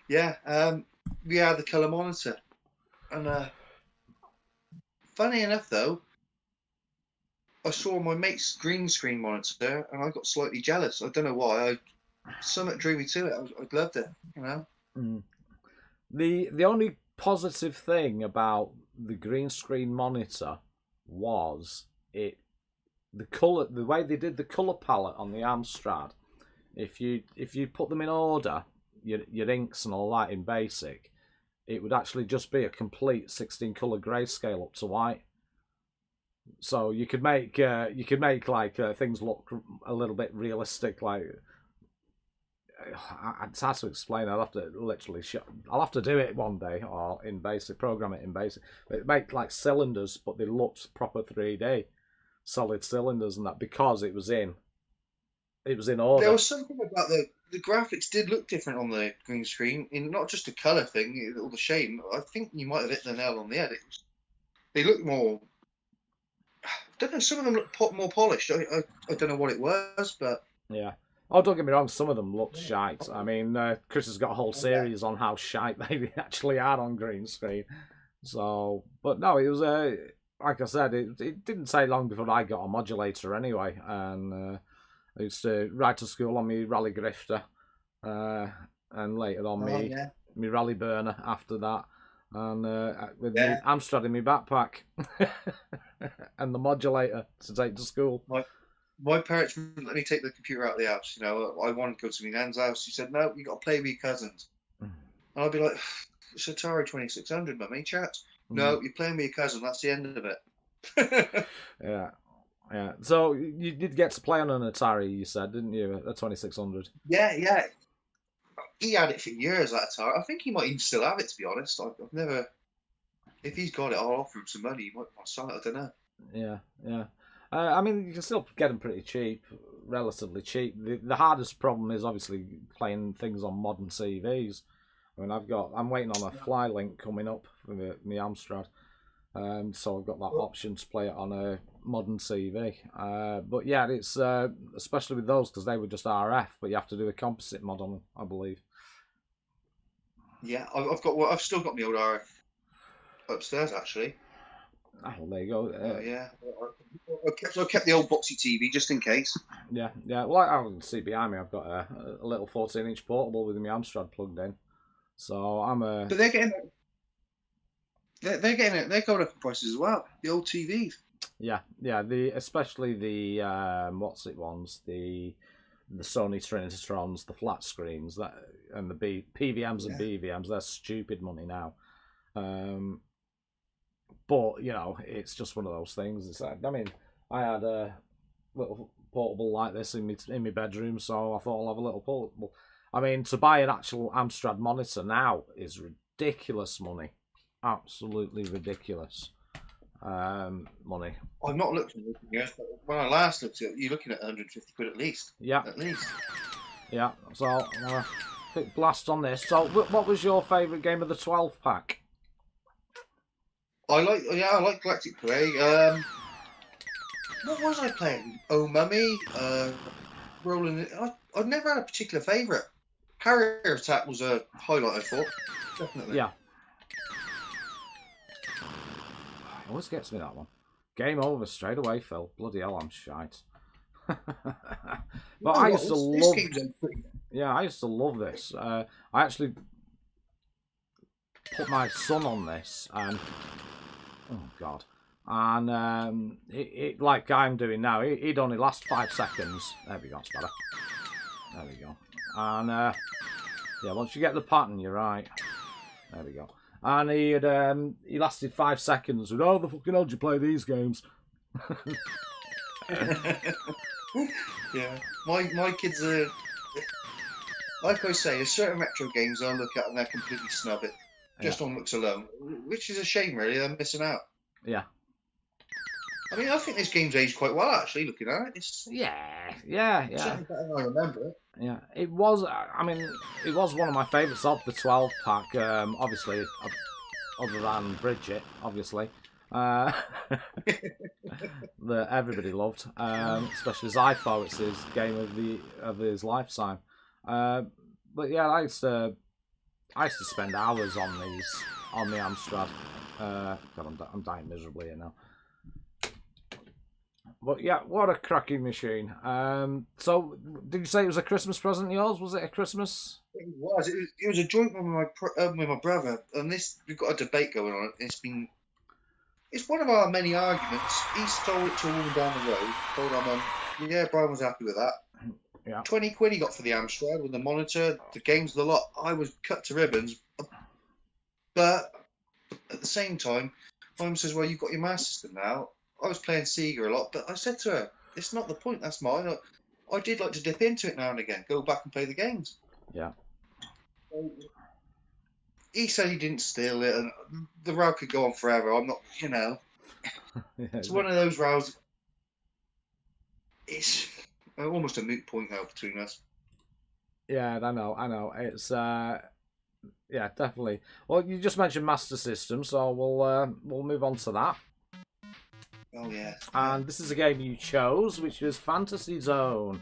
Yeah, we had the colour monitor. And funny enough, though, I saw my mate's green screen monitor and I got slightly jealous. I don't know why. Something drew me to it. I loved it, The only positive thing about the green screen monitor was the colour, the way they did the colour palette on the Amstrad. If you put them in order, your inks and all that in basic, it would actually just be a complete 16 colour grayscale up to white. So you could make like things look a little bit realistic. Like it's hard to explain. I'll have to literally I'll have to do it one day, or in basic, program it in basic. But it make like cylinders, but they looked proper 3D, solid cylinders and that, because it was in order. There was something about the graphics did look different on the green screen, in not just a colour thing or the shade. I think you might have hit the nail on the head. They look more. I don't know. Some of them look more polished. I don't know what it was, but yeah. Oh, don't get me wrong. Some of them look shite. I mean, Chris has got a whole series on how shite they actually are on green screen. So, but no, it was like I said, it didn't take long before I got a modulator anyway, and I used to ride to school on my Rally Grifter, and later on me Rally Burner after that, and with the Amstrad in my backpack and the modulator to take to school. My parents wouldn't let me take the computer out of the house. I wanted to go to my nan's house. She said, "No, you got to play with your cousins." And I'd be like, It's Atari 2600, mummy, chat. Mm. No, you're playing with your cousin. That's the end of it. Yeah. Yeah. So you did get to play on an Atari, you said, didn't you? A 2600. Yeah. He had it for years, that Atari. I think he might even still have it, to be honest. I've never... If he's got it, I'll offer him some money. He might sell it, I don't know. Yeah. I mean, you can still get them pretty cheap, relatively cheap. The hardest problem is obviously playing things on modern TVs. I mean, I'm waiting on a fly link coming up for my Amstrad. So I've got that option to play it on a modern TV. But yeah, it's especially with those because they were just RF, but you have to do a composite mod on them, I believe. Yeah, I've still got my old RF upstairs, actually. Oh, well, there you go. Yeah, I kept the old boxy TV just in case. Yeah. Well, I can see behind me, I've got a little 14-inch portable with my Amstrad plugged in. So I'm a. But they're getting it. They're going up in prices as well. The old TVs. Yeah. Especially the ones, the Sony Trinitrons, the flat screens, and the PVMs and BVMs. They're stupid money now. But you know, it's just one of those things. It's like, I mean, I had a little portable like this in my bedroom, so I thought I'll have a little portable. I mean, to buy an actual Amstrad monitor now is ridiculous money. Absolutely ridiculous money. I've not looked at it yet, but when I last looked at it, you're looking at 150 quid at least. Yeah. At least. Yeah. So I'm gonna quick blast on this. So, what was your favourite game of the 12 pack? I like Galactic Parade. What was I playing? Oh Mummy. Rolling. I've never had a particular favourite. Carrier Attack was a highlight, I thought. Definitely. Yeah. Always gets me, that one. Game over straight away, Phil. Bloody hell, I'm shite. But I used to love. Yeah, I used to love this. I actually put my son on this, and oh god, and it like I'm doing now. He'd only last 5 seconds. There we go, it's better. There we go. And yeah, once you get the pattern, you're right. There we go. And he lasted 5 seconds. With, oh, the fucking hell do you play these games? Yeah, my kids are. Like I say, there's certain retro games I look at and they're completely snub it, just on looks alone, which is a shame, really. They're missing out. Yeah. I mean, I think this game's aged quite well, actually. Looking at it, it's Yeah. certainly better than I remember it. Yeah, it was. I mean, it was one of my favourites of the 12 pack. Obviously, other than Bridget, obviously, that everybody loved. Especially Zypho, it's his game of his lifetime. But yeah, I used to spend hours on the Amstrad. God, I'm dying miserably here now. But yeah, what a cracking machine. So, did you say it was a Christmas present yours? Was it a Christmas? It was. It was a joint one with my brother, and we've got a debate going on. It's one of our many arguments. He stole it to a woman down the road. Told our mum, yeah, Brian was happy with that. Yeah. 20 quid he got for the Amstrad with the monitor, the games, the lot. I was cut to ribbons, but at the same time, my mum says, "Well, you've got your Master System now." I was playing Sega a lot, but I said to her, "It's not the point. That's mine. I did like to dip into it now and again, go back and play the games." Yeah. He said he didn't steal it, and the row could go on forever. I'm not, It's one of those rows. It's almost a moot point now between us. Yeah, I know. It's yeah, definitely. Well, you just mentioned Master System, so we'll move on to that. Oh yeah. And this is a game you chose, which was Fantasy Zone,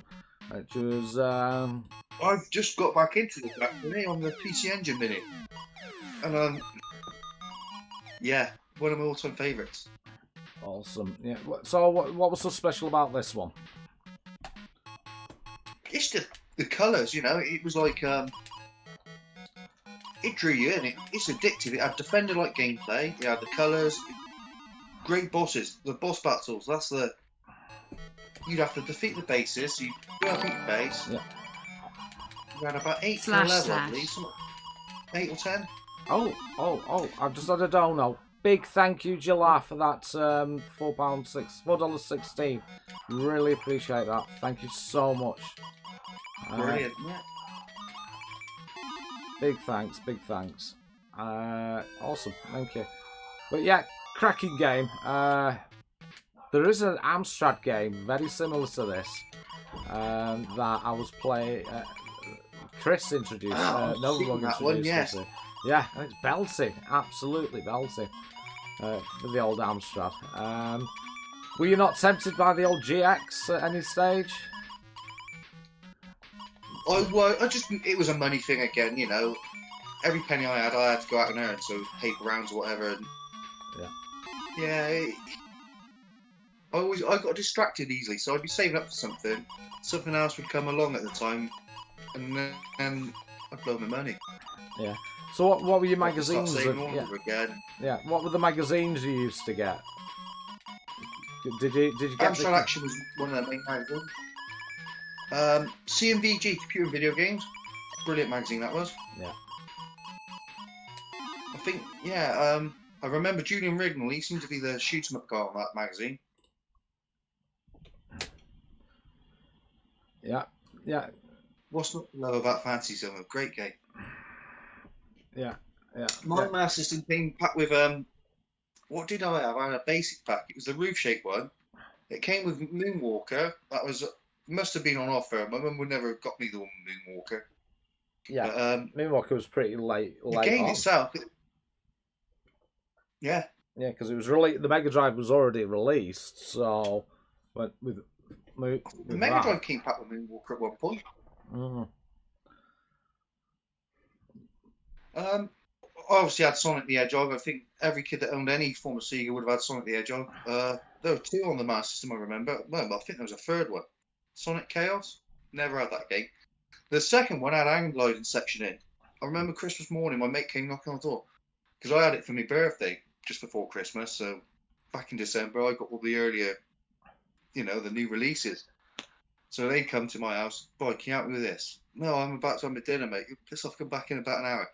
which was I've just got back into it actually on the PC Engine Mini, and yeah, one of my all-time favourites. awesome. Yeah. So what was so special about this one? It's the colours, It was like it drew you in. It's addictive. It had defender-like gameplay. It had the colours. Great bosses. The boss battles. You'd have to defeat the bases. You go up each base. Yeah. You had about 8 per level, I believe. 8 or 10. I've just had a dono. Big thank you, Gillard, for that $4.16. Really appreciate that. Thank you so much. Brilliant. Yeah. Big thanks, big thanks. Awesome, thank you. But yeah, cracking game. There is an Amstrad game very similar to this that I was playing. Chris introduced. I've seen that one, yes. us. Yeah, and it's belty, absolutely belty for the old Amstrad. Were you not tempted by the old GX at any stage? It was a money thing again, you know. Every penny I had to go out and earn, so paper rounds or whatever. And I got distracted easily, so I'd be saving up for something. Something else would come along at the time, and then I'd blow my money. Yeah. So what were your magazines? Again. Yeah. What were the magazines you used to get? Did you get Amstrad Action was one of the main magazines. CMVG, Computer and Video Games. Brilliant magazine that was. Yeah. I think, I remember Julian Rignall, he seemed to be the shoot-em-up guy on that magazine. Yeah. What's not to love about Fantasy Zone? A great game. Yeah. My Master System came packed with, what did I have? I had a basic pack. It was the roof-shaped one. It came with Moonwalker. That must have been on offer. My mum would never have got me the Moonwalker. Yeah, but, Moonwalker was pretty late. The game on. itself, yeah, because it was really the Mega Drive was already released, so but with the Mega Drive came packed with Moonwalker at one point. Obviously, I had Sonic the Hedgehog. I think every kid that owned any form of Sega would have had Sonic the Hedgehog. There were two on the Master System, I remember. Well, I think there was a third one. Sonic Chaos. Never had that game. The second one had Hang Gliding section in. I remember Christmas morning, my mate came knocking on the door because I had it for my birthday just before Christmas. So back in December, I got all the earlier, the new releases. So they come to my house. Boy, can you help me with this? No, I'm about to have my dinner, mate. You piss off, come back in about an hour.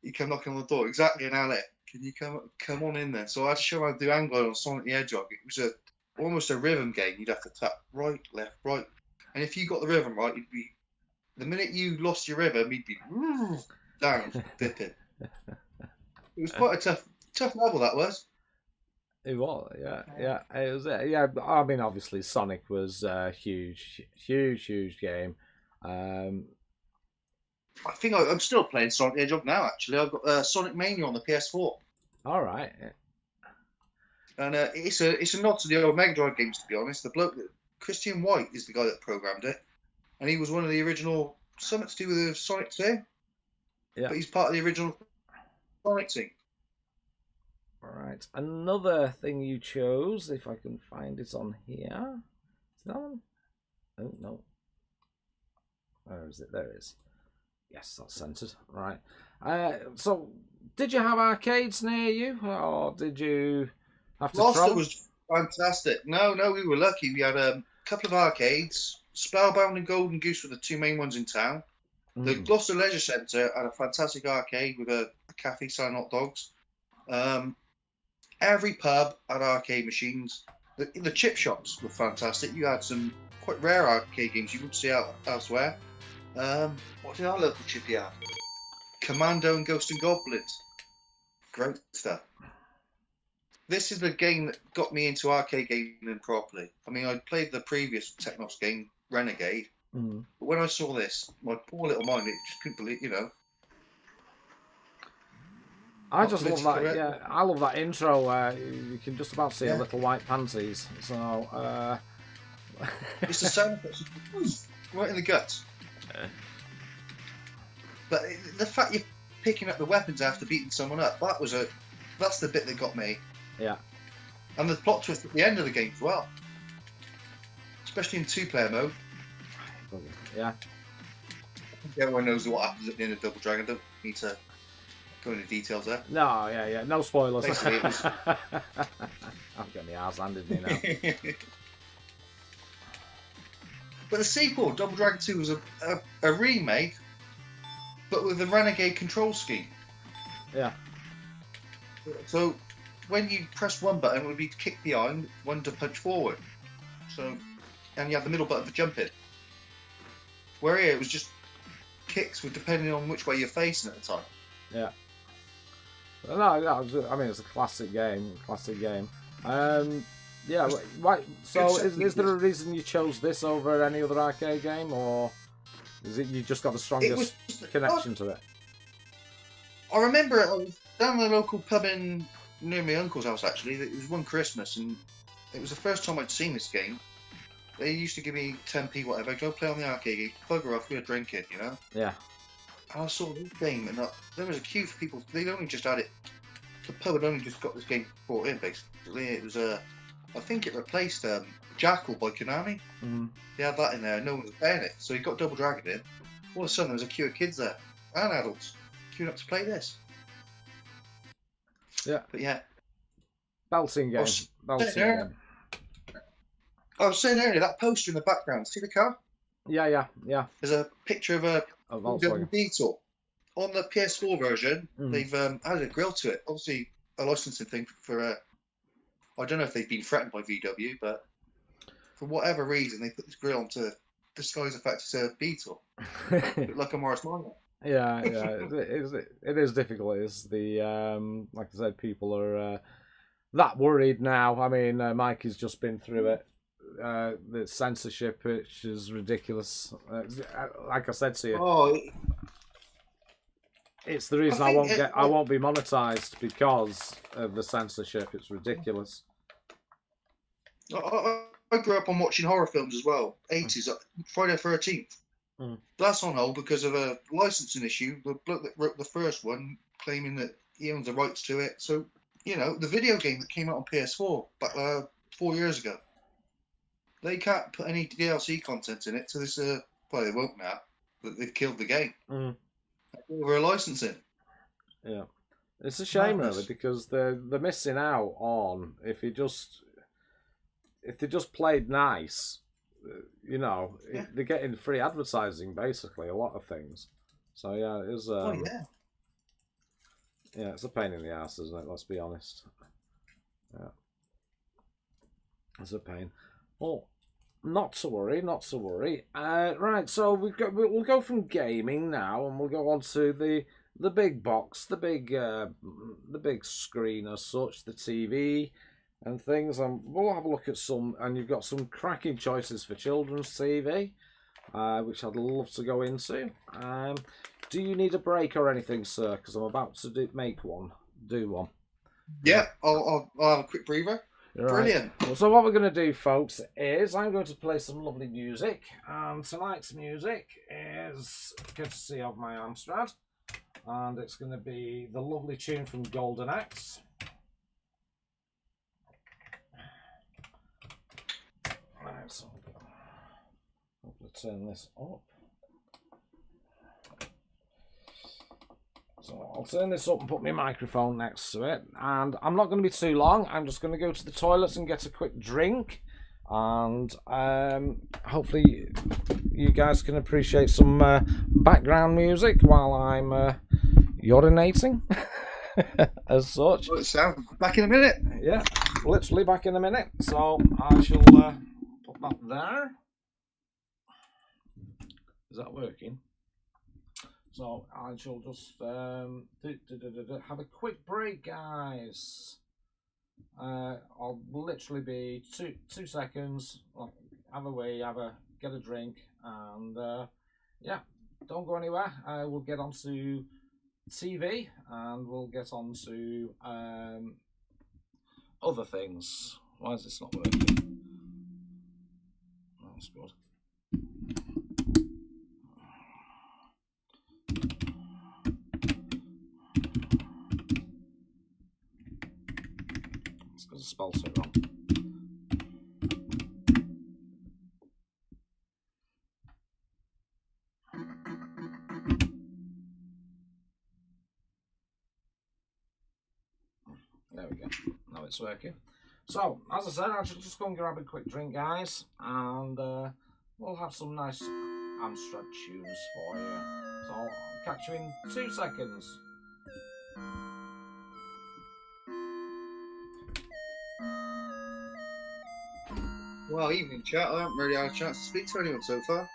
You come knocking on the door exactly an hour later. Can you come on in there? So I had to show him how to do Hang Gliding on Sonic the Hedgehog. It was almost a rhythm game. You'd have to tap right, left, right. And if you got the rhythm right, you'd be... The minute you lost your rhythm, you'd be down, dipping. It was quite a tough level, that was. It was, yeah. It was, yeah. I mean, obviously, Sonic was a huge game. I think I'm still playing Sonic the Hedgehog now, actually. I've got Sonic Mania on the PS4. All right. And it's a nod to the old Mega Drive games, to be honest. The bloke, Christian White, is the guy that programmed it. And he was one of the original, something to do with the Sonic team. Yeah. But he's part of the original Sonic team. All right. Another thing you chose, if I can find it on here. Is that one? Oh, no. Where is it? There it is. Yes, that's centered. Right. So, did you have arcades near you? Or did you have to Gloucester was fantastic. No, we were lucky. We had a couple of arcades. Spellbound and Golden Goose were the two main ones in town. The Gloucester Leisure Centre had a fantastic arcade with a cafe selling hot dogs. Every pub had arcade machines. The chip shops were fantastic. You had some quite rare arcade games you wouldn't see out elsewhere. What did our local chippy have? Commando and Ghost and Goblins. Great stuff. This is the game that got me into arcade gaming properly. I mean, I played the previous Technos game, Renegade. But when I saw this, my poor little mind, it just couldn't believe, I just love that. Correct. Yeah, I love that intro where you can just about see a little white panties. So it's the sound effects right in the guts. But the fact you're picking up the weapons after beating someone up, that's the bit that got me. Yeah. And the plot twist at the end of the game as well. Especially in two-player mode. Yeah. Everyone knows what happens at the end of Double Dragon. I don't need to go into details there. No, yeah. No spoilers. Basically, it was... I've got my arse handed me now. But the sequel, Double Dragon 2, was a remake, but with a Renegade control scheme. Yeah. So when you press one button, it would be to kick behind, one to punch forward. So, and you have the middle button for jumping. Where here it was just kicks, with depending on which way you're facing at the time. Yeah. No, no, I mean it's a classic game. Classic game. Yeah. Right. So, is there a reason you chose this over any other arcade game, or is it you just got the strongest connection to it? I remember I was down the local pub near my uncle's house. Actually, it was one Christmas, and it was the first time I'd seen this game. They used to give me 10p whatever. Go play on the arcade game. Bugger off, we're drinking, you know. Yeah. And I saw this game, and there was a queue for people. They'd only just had it. The pub had only just got this game brought in. Basically, it was I think it replaced Jackal by Konami. Mm. They had that in there, and no one was playing it. So he got Double Dragon in. All of a sudden, there was a queue of kids there and adults queuing up to play this. Yeah. But yeah. Belting game. Belting game. I was saying earlier, that poster in the background, see the car? Yeah. There's a picture of a Volkswagen Beetle. On the PS4 version, they've added a grille to it. Obviously, a licensing thing for I don't know if they've been threatened by VW, but for whatever reason, they put this grille on to disguise the fact it's a Beetle. Like a Morris Minor. Yeah. It is difficult. It's the like I said, people are that worried now. I mean, Mike has just been through it. The censorship, which is ridiculous. Like I said to you, it's the reason I won't be monetized because of the censorship. It's ridiculous. I grew up on watching horror films as well. 80s, Friday the 13th. That's on hold because of a licensing issue. The bloke that wrote the first one claiming that he owns the rights to it. So, you know, the video game that came out on PS4 back 4 years ago, they can't put any DLC content in it. So this, well, they won't now. That they've killed the game. Over licensing. Yeah, it's a shame really because they're missing out on if they just played nice, you know, they're getting free advertising basically a lot of things. So yeah, it is. Yeah, it's a pain in the ass, isn't it? Let's be honest. Yeah, it's a pain. Well, not to worry, not to worry. Right, so we'll go from gaming now, and we'll go on to the big box, the big screen as such, the TV and things, and we'll have a look at some. And you've got some cracking choices for children's TV, which I'd love to go into. Do you need a break or anything, sir? Because I'm about to do one. Yeah, I'll have a quick breather. Right. Brilliant. So what we're going to do, folks, is I'm going to play some lovely music. And tonight's music is courtesy of my Amstrad. And it's going to be the lovely tune from Golden Axe. Right, so I'll turn this up. So I'll turn this up and put my microphone next to it. And I'm not going to be too long. I'm just going to go to the toilet and get a quick drink. And hopefully you guys can appreciate some background music while I'm urinating as such. Well, it sounds back in a minute. Yeah, literally back in a minute. So I shall put that there. Is that working? So I shall just have a quick break, guys. I'll literally be two seconds. Have a wee, get a drink, and yeah, don't go anywhere. We'll get onto TV and we'll get onto other things. Why is this not working? That's good. Spell so wrong. There we go. Now it's working. So, as I said, I should just go and grab a quick drink, guys, and we'll have some nice Amstrad tunes for you. So, I'll catch you in 2 seconds. Well, evening chat. I haven't really had a chance to speak to anyone so far.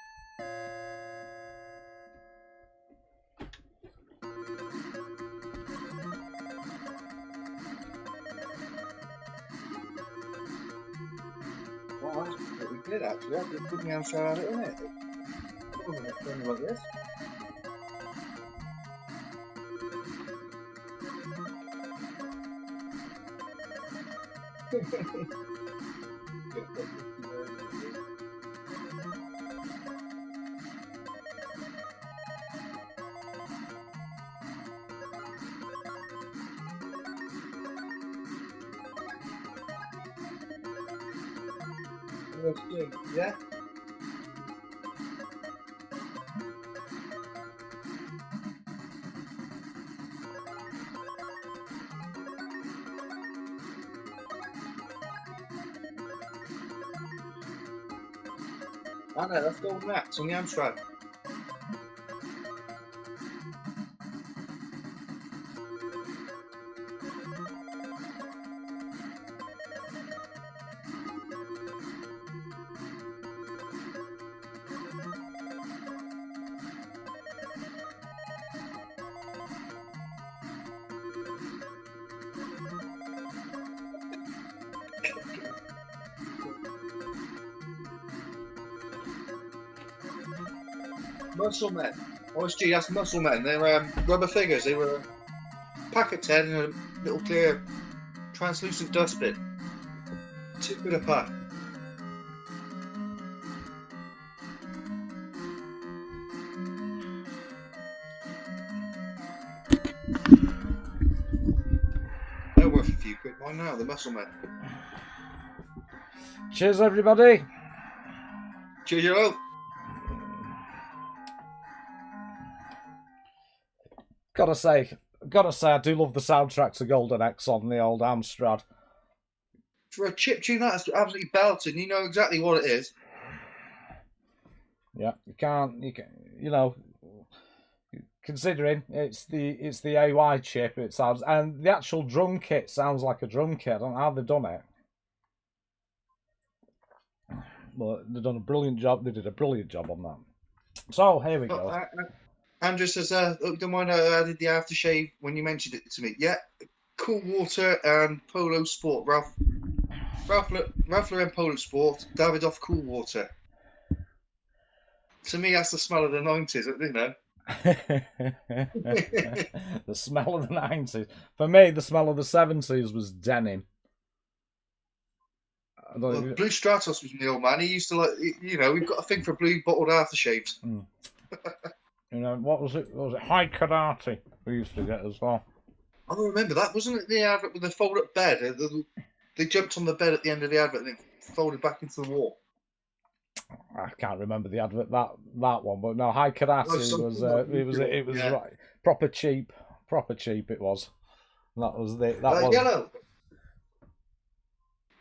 Well, that's pretty good actually. I didn't think the Amstrad had it in it. It wasn't a thing like this. Yeah. I know, that's Golden Axe on the Amstrad. Muscle Men. OSG, that's Muscle Men. They're rubber figures. They were a pack of 10 in a little clear translucent dustbin. £2 a pack. They're worth a few quid by now, the Muscle Men. Cheers, everybody. Cheers, you. Gotta say, I do love the soundtrack to Golden Axe on the old Amstrad. For a chip tune, that's absolutely belting. You know exactly what it is. Yeah, you know, considering it's the AY chip, it sounds, and the actual drum kit sounds like a drum kit. I don't know how they've done it, but they've done a brilliant job. They did a brilliant job on that. So here we go. Andrew says, don't mind I did the aftershave when you mentioned it to me. Yeah, Cool Water and Polo Sport. Ralph Lauren Polo Sport, Davidoff Cool Water. To me, that's the smell of the 90s, you know. The smell of the 90s. For me, the smell of the 70s was denim. Well, Blue Stratos was my old man. He used to like, you know, we've got a thing for blue bottled aftershaves. You know, what was it? High Karate we used to get as well. I remember that. Wasn't it the advert with the fold-up bed? They jumped on the bed at the end of the advert and it folded back into the wall. I can't remember the advert that one, but no, High Karate it was right, proper cheap it was. That was was Yellow.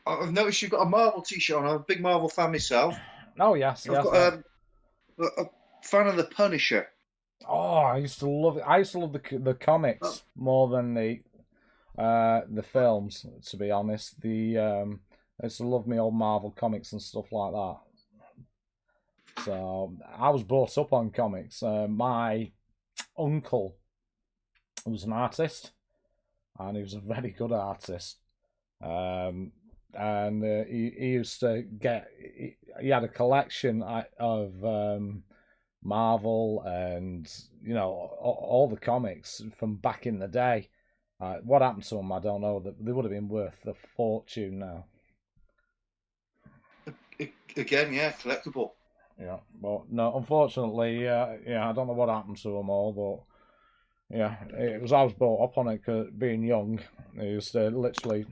I've noticed you've got a Marvel t-shirt on. I'm a big Marvel fan myself. Oh yes, I've got a fan of the Punisher. Oh, I used to love it. I used to love the comics more than the films. To be honest, I used to love me old Marvel comics and stuff like that. So I was brought up on comics. My uncle was an artist, and he was a very good artist. And he used to get. He had a collection of Marvel and, you know, all the comics from back in the day. What happened to them, I don't know. They would have been worth a fortune now. Again, yeah, collectible. Yeah, but no, unfortunately, I don't know what happened to them all, but yeah, I was brought up on it, cause being young, I used to literally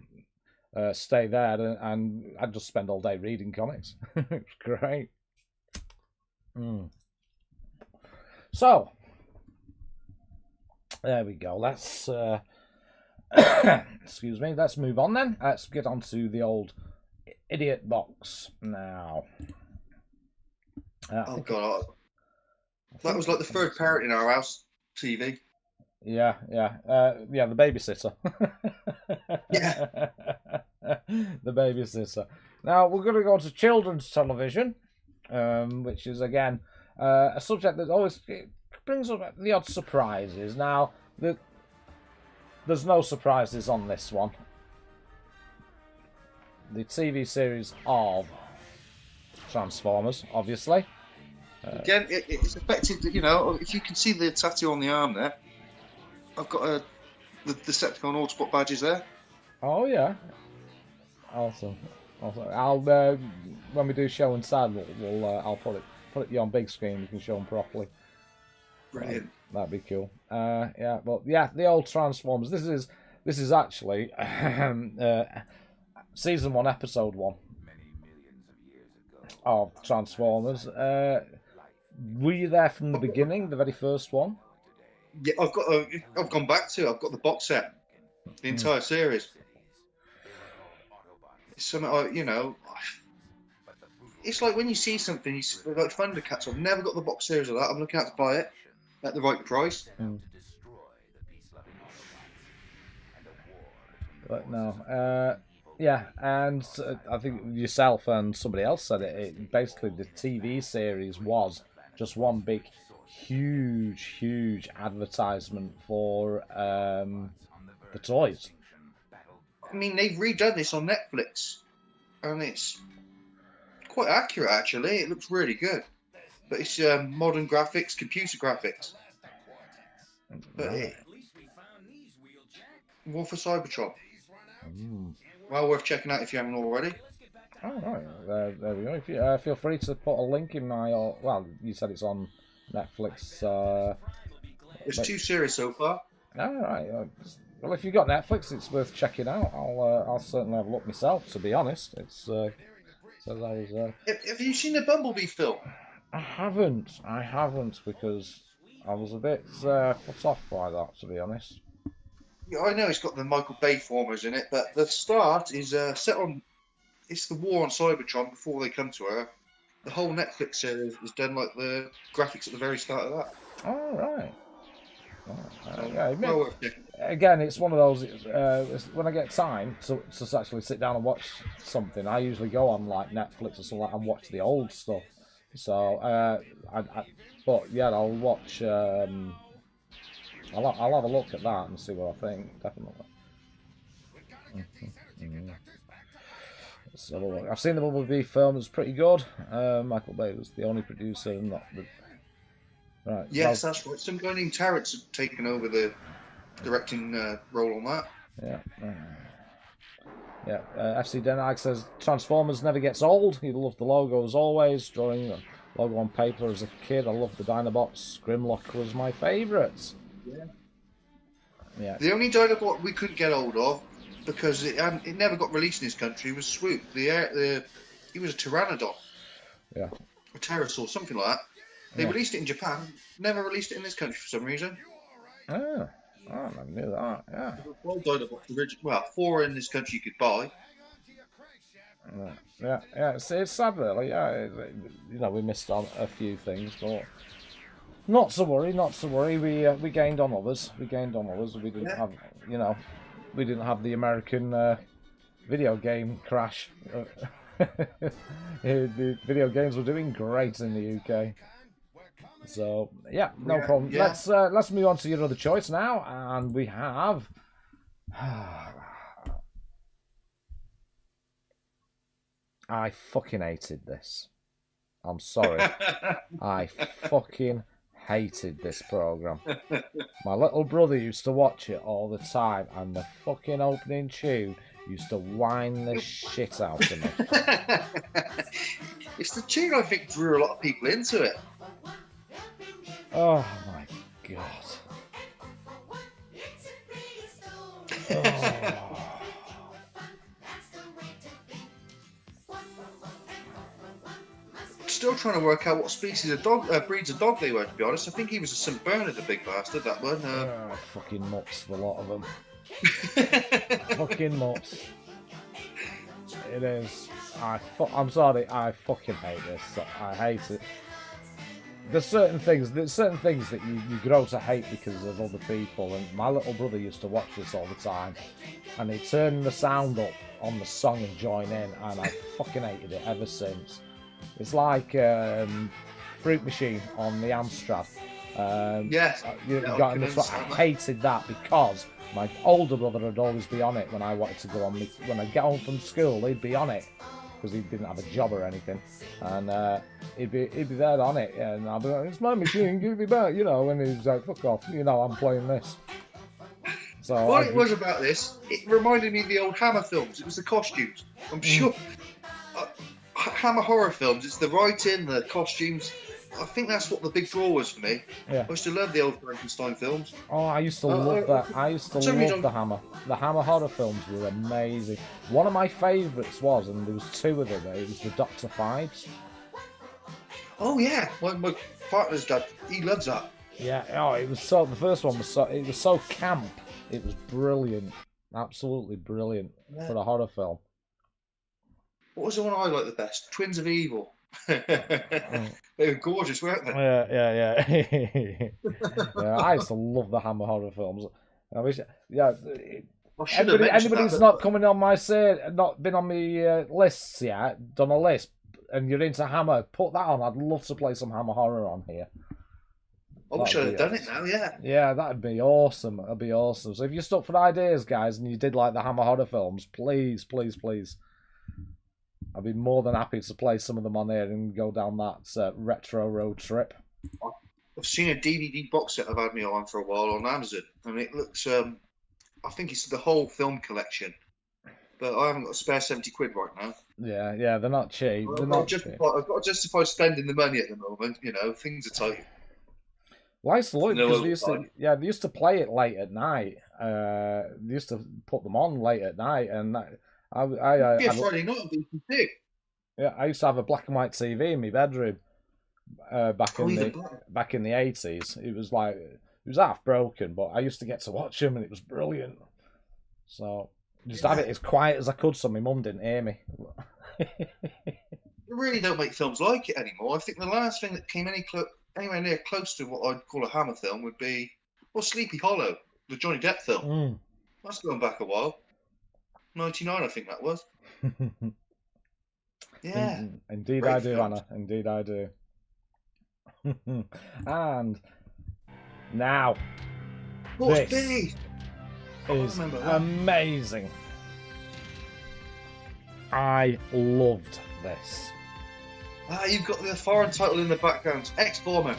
stay there and I'd just spend all day reading comics. It's great. So, there we go. Let's, excuse me, let's move on then. Let's get on to the old idiot box now. Oh, God. That was like the third parrot in our house, TV. Yeah, yeah, the babysitter. Yeah. The babysitter. Now we're going to go to children's television, which is again a subject that always brings up the odd surprises. Now, there's no surprises on this one. The TV series of Transformers, obviously. Again, it's affected. You know, if you can see the tattoo on the arm there, I've got the Decepticon Autobot badges there. Oh yeah, awesome. I'll when we do show inside, I'll put it on big screen. You can show them properly. Brilliant. That'd be cool. Yeah, but yeah, the old Transformers. This is actually season 1, episode 1 of Transformers. Were you there from the beginning, the very first one? Yeah, I've gone back to. I've got the box set, the entire series. It's something you know. It's like when you see something, like Thundercats. I've never got the box series of that. I'm looking out to buy it at the right price. But no, yeah, and I think yourself and somebody else said it. Basically, the TV series was just one big, huge advertisement for the toys. I mean, they've redone this on Netflix, and it's quite accurate actually. It looks really good, but it's modern graphics, computer graphics. But War for Cybertron. Well worth checking out if you haven't already. Oh, right. There we go. If you, feel free to put a link in my... well, you said it's on Netflix. There's 2 series so far. All right. Well, if you've got Netflix, it's worth checking out. I'll certainly have a look myself, to be honest. It's... so that was, Have you seen the Bumblebee film? I haven't, because I was a bit put off by that, to be honest. Yeah, I know it's got the Michael Bay formers in it, but the start is set on... It's the war on Cybertron before they come to Earth. The whole Netflix series is done like the graphics at the very start of that. All right. Again, it's one of those. When I get time to actually sit down and watch something, I usually go on like Netflix or something and watch the old stuff. So, but yeah, I'll watch. I'll have a look at that and see what I think. Definitely. So I've seen the Bumblebee film; it's pretty good. Michael Bay was the only producer, and not the. Right. Yes, that's right. Some guy named Tarrett's taken over the directing role on that. Yeah. Yeah. FC Den Haag says Transformers never gets old. He loved the logo as always. Drawing the logo on paper as a kid. I loved the Dinobots. Grimlock was my favourite. Yeah. The only Dinobot we couldn't get hold of because it never got released in this country was Swoop. He was a Pteranodon. Yeah. A pterosaur, something like that. They released it in Japan, never released it in this country for some reason. Oh, I knew that. Yeah. Well, Dinobots original. Well, 4 in this country you could buy. Yeah. It's sad, really. Yeah, we missed on a few things, but not to worry. We gained on others. We didn't have, we didn't have the American video game crash. The video games were doing great in the UK. So yeah, no problem. Yeah. Let's move on to your other choice now, and we have. I fucking hated this. I'm sorry. I fucking hated this program. My little brother used to watch it all the time, and the fucking opening tune used to whine the shit out of me. It's the tune I think drew a lot of people into it. Oh my god. Oh. Still trying to work out what species of dog, breeds of dog they were, to be honest. I think he was a St. Bernard, a big bastard, that one. Fucking mutts, a lot of them. Fucking mutts. It is. I'm sorry, I fucking hate this. I hate it. there's certain things that you grow to hate because of other people. And my little brother used to watch this all the time, and he'd turn the sound up on the song and join in, and I fucking hated it ever since. It's like Fruit Machine on the Amstrad. Yes. You Yeah, got I in can this one. I understand that. hated that because my older brother would always be on it when I wanted to go on. When I get home from school, he'd be on it because he didn't have a job or anything, and he'd be there on it, and I'd be like, "It's my machine, give me back," you know. And he's like, "Fuck off," you know. I'm playing this. So What it was about this, it reminded me of the old Hammer films. It was the costumes. I'm sure. Hammer horror films. It's the writing, the costumes. I think that's what the big draw was for me. Yeah. I used to love the old Frankenstein films. Oh, I used to love that. I used to for some reason- love the Hammer. The Hammer horror films were amazing. One of my favourites was, and there was two of them. It was the Doctor Fives. Oh yeah, my partner's dad, he loves that. Yeah. Oh, it was so. The first one was so. It was so camp. It was brilliant. Absolutely brilliant for a horror film. What was the one I liked the best? Twins of Evil. They were gorgeous, weren't they? Yeah. Yeah, I used to love the Hammer horror films. I wish. Yeah. I should have mentioned Anybody's that, not coming on my not been on the lists yet, done a list, and you're into Hammer, put that on. I'd love to play some Hammer horror on here. I wish I'd have done it now, yeah. Yeah, that'd be awesome. That'd be awesome. So if you're stuck for ideas, guys, and you did like the Hammer horror films, please. I'd be more than happy to play some of them on here and go down that retro road trip. I've seen a DVD box set I've had me on for a while on Amazon, and it looks, I think it's the whole film collection, but I haven't got a spare 70 quid right now. Yeah, they're not cheap. I've got to justify spending the money at the moment, you know, things are tight. Well, I used to look No because they used to play it late at night. They used to put them on late at night, and Friday night on BBC. Yeah, I used to have a black and white TV in my bedroom back in the 80s. It was half broken, but I used to get to watch them, and it was brilliant. So just have it as quiet as I could, so my mum didn't hear me. They really don't make films like it anymore. I think the last thing that came anywhere near close to what I'd call a Hammer film would be, Sleepy Hollow, the Johnny Depp film. That's going back a while. 99, I think that was. Yeah. Indeed Great I do, films. Anna. Indeed I do. And now, this is amazing. I loved this. You've got the foreign title in the background. X-Bomber.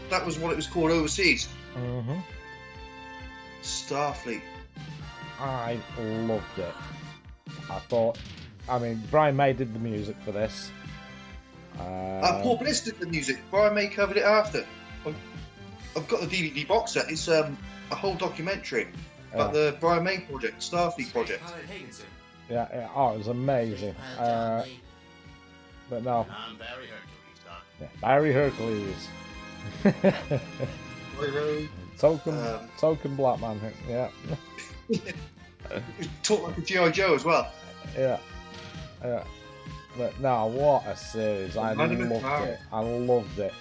That was what it was called overseas. Mm-hmm. Starfleet. I loved it. Brian May did the music for this. Paul Bliss did the music. Brian May covered it after. I've got the DVD box set. It's a whole documentary about the Brian May project, Starfleet project. Yeah. Oh, it was amazing. But no. I'm Barry Hercules, Doc. Yeah, Barry Hercules. Token black man. Yeah. Talk like a G.I. Joe as well. Yeah. But no, what a series. I loved it. I loved it.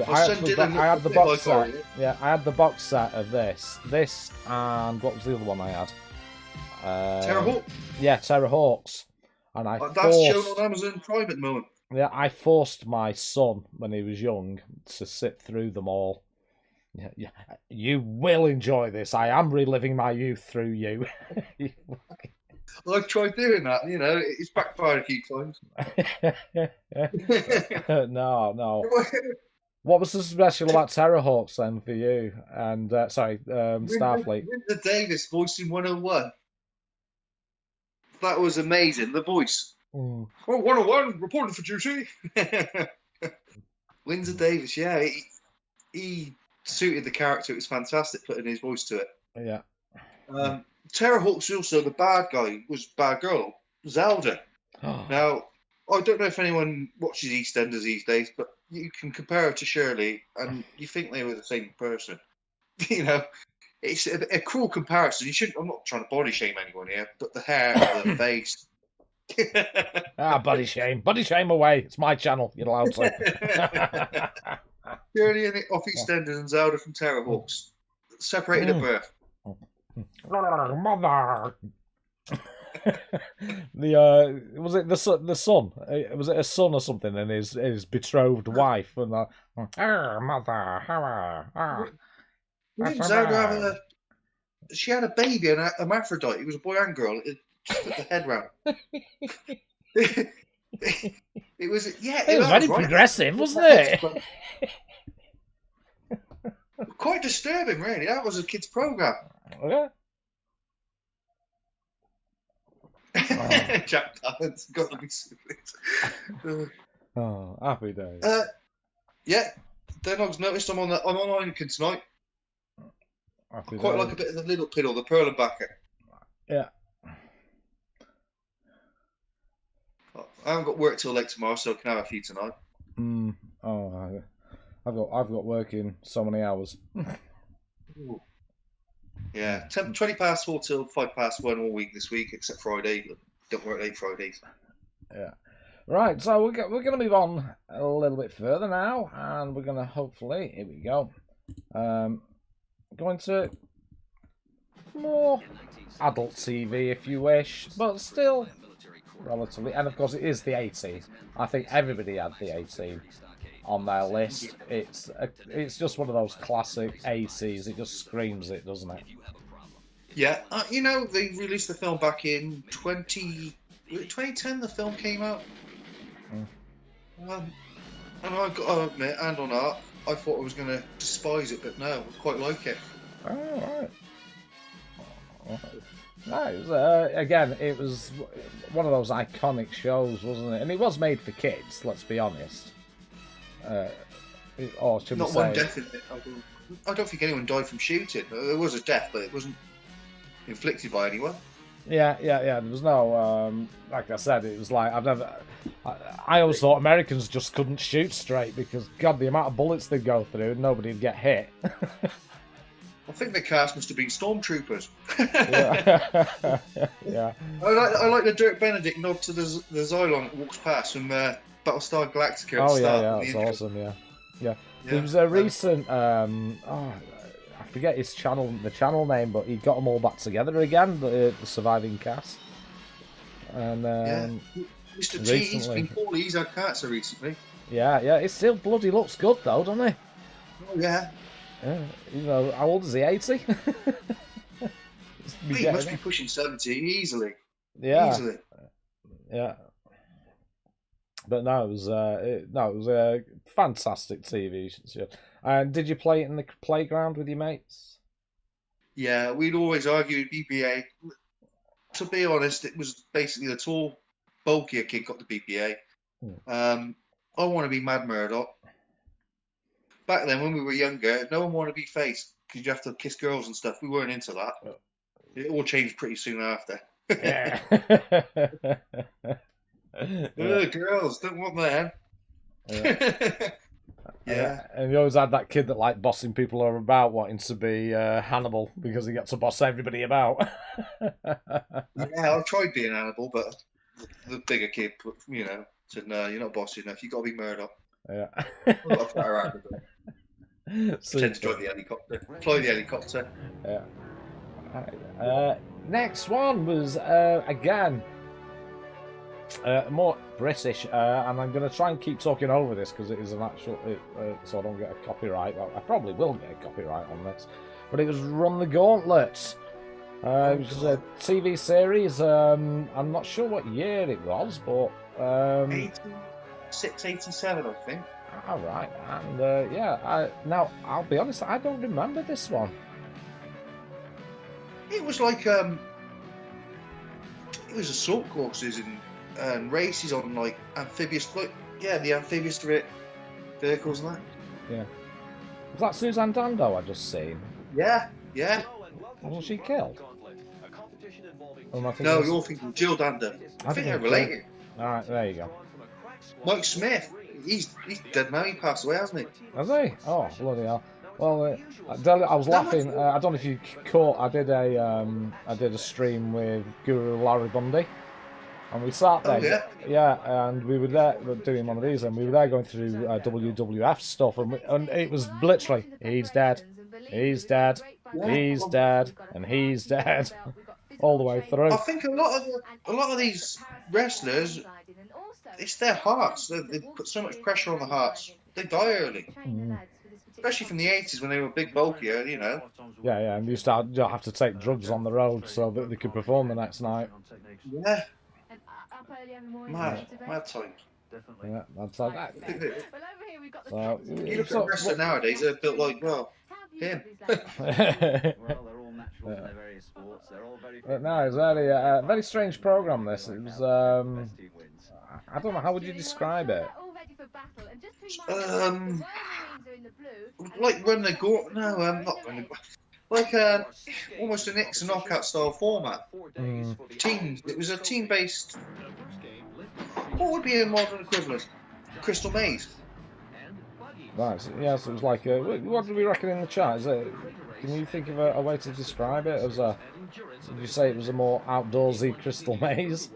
I had the box set. Yeah, I had the box set of this. This and what was the other one I had? Terrahawk? Yeah, Terrahawks. And that's shown on Amazon Prime at the moment. Yeah, I forced my son when he was young to sit through them all. Yeah, you will enjoy this. I am reliving my youth through you. Well, I've tried doing that, you know, it's backfired a few times. No. What was so special about Terrahawks then for you? And, Starfleet? Winter Davis voicing 101. That was amazing. The voice. Mm. Oh, 101, reporting for duty. Windsor Davis, yeah. He suited the character. It was fantastic putting his voice to it. Yeah. Terrahawks also, the bad guy was bad girl, Zelda. Now, I don't know if anyone watches EastEnders these days, but you can compare her to Shirley and you think they were the same person. You know, it's a cruel comparison. I'm not trying to body shame anyone here, but the hair, the face, Ah, body shame. Body shame away. It's my channel. You're allowed to. Purely off EastEnders and Zelda from Terrorhawks. Separated at birth. Mother. Was it the son? Was it a son or something? And his betrothed wife and mother. Didn't Zelda have she had a baby and a hermaphrodite. It was a boy and girl. It just put the head round. It was It was very progressive, wasn't it? Quite disturbing, really. That was a kids' program. Yeah. Jack Palance got to be stupid. Oh, happy days. Yeah. Denog's noticed I'm on Heineken tonight. Happy Quite days. like a bit of the little piddle, the Perlenbacher. Yeah. I haven't got work till late tomorrow, so I can have a few tonight. Oh, I've got work in so many hours. Ooh. Yeah, 20 past 4 till 5 past 1 all week this week, except Friday. Don't work late Fridays. Yeah. Right, so we're going to move on a little bit further now, and we're going to hopefully, here we go, go into more adult TV if you wish, but still relatively, and of course it is the 18. I think everybody had the 18 on their list. It's just one of those classic 80s. It just screams it, doesn't it? Yeah, you know, they released the film back in 2010. The film came out, and I got to admit, and on art, I thought I was going to despise it, but no, I quite like it. Oh, right. Nice. Again, it was one of those iconic shows, wasn't it? And it was made for kids. Let's be honest. Or should we Not say? one death in it. I don't think anyone died from shooting. There was a death, but it wasn't inflicted by anyone. Yeah. There was no, like I said, it was like I always thought Americans just couldn't shoot straight because, God, the amount of bullets they'd go through, nobody'd get hit. I think the cast must have been stormtroopers. Yeah. Yeah. I like the Dirk Benedict nod to the Xylon that walks past from Battlestar Galactica. Oh yeah, that's awesome. Yeah. There was a recent, I forget the channel name, but he got them all back together again, the surviving cast. And Mr. T, he's been poorly. He's had cancer recently. Yeah, it still bloody looks good though, doesn't he? Oh yeah. Yeah, you know, how old is he? 80? He must be pushing 70 easily. Yeah. Easily. Yeah. But no, it was a fantastic TV show. And did you play it in the playground with your mates? Yeah, we'd always argue BBA. To be honest, it was basically the tall, bulkier kid got the BBA. I want to be Mad Murdoch. Back then, when we were younger, no one wanted to be Face because you have to kiss girls and stuff. We weren't into that. It all changed pretty soon after. Yeah. Girls, don't want them. Yeah. And you always had that kid that liked bossing people about, wanting to be Hannibal because he got to boss everybody about. Yeah, I tried being Hannibal, but the bigger kid, said, "No, you're not bossy enough. You got to be Murdoch." Yeah. Pretend to drive the helicopter. Fly the helicopter. Yeah. Right. Next one was again more British, and I'm going to try and keep talking over this because it is an actual, so I don't get a copyright. Well, I probably will get a copyright on this, but it was Run the Gauntlet. It was a TV series. I'm not sure what year it was, but 86, 87, I think. All right, and now I'll be honest, I don't remember this one. It was like it was assault courses and races on like amphibious, the amphibious vehicles and that. Yeah. Was that Suzanne Dando I just seen? Yeah. Wasn't she killed? No, you're thinking Jill Dando. I think they're related. All right, there you go. Mike Smith, he's dead now. He passed away, hasn't he? Has he? Oh, bloody hell. Well, I was laughing. I don't know if you caught. I did a stream with Guru Larry Bundy And we sat Oh, there, yeah? and we were there doing one of these, and we were there going through WWF stuff, and it was literally, he's dead, he's dead, he's dead, and he's dead, all the way through. I think a lot of these wrestlers, it's their hearts. They put so much pressure on the hearts. They die early. Especially from the 80s when they were big, bulkier, you know. Yeah, and you have to take drugs on the road so that they could perform the next night. Yeah. Mad times. Yeah, that's like that. So, you look at a wrestler nowadays, they're built like, well, him. But no, it's very, very strange program. This it was. I don't know. How would you describe it? Like Run the Gauntlet. No, not Run the Gauntlet. Like almost an X knockout style format. Teams. It was a team-based. What would be a modern equivalent? Crystal Maze. Right. So, yeah. So it was like. What do we reckon in the chat? Is it? Can you think of a way to describe it? As a? Did you say it was a more outdoorsy Crystal Maze?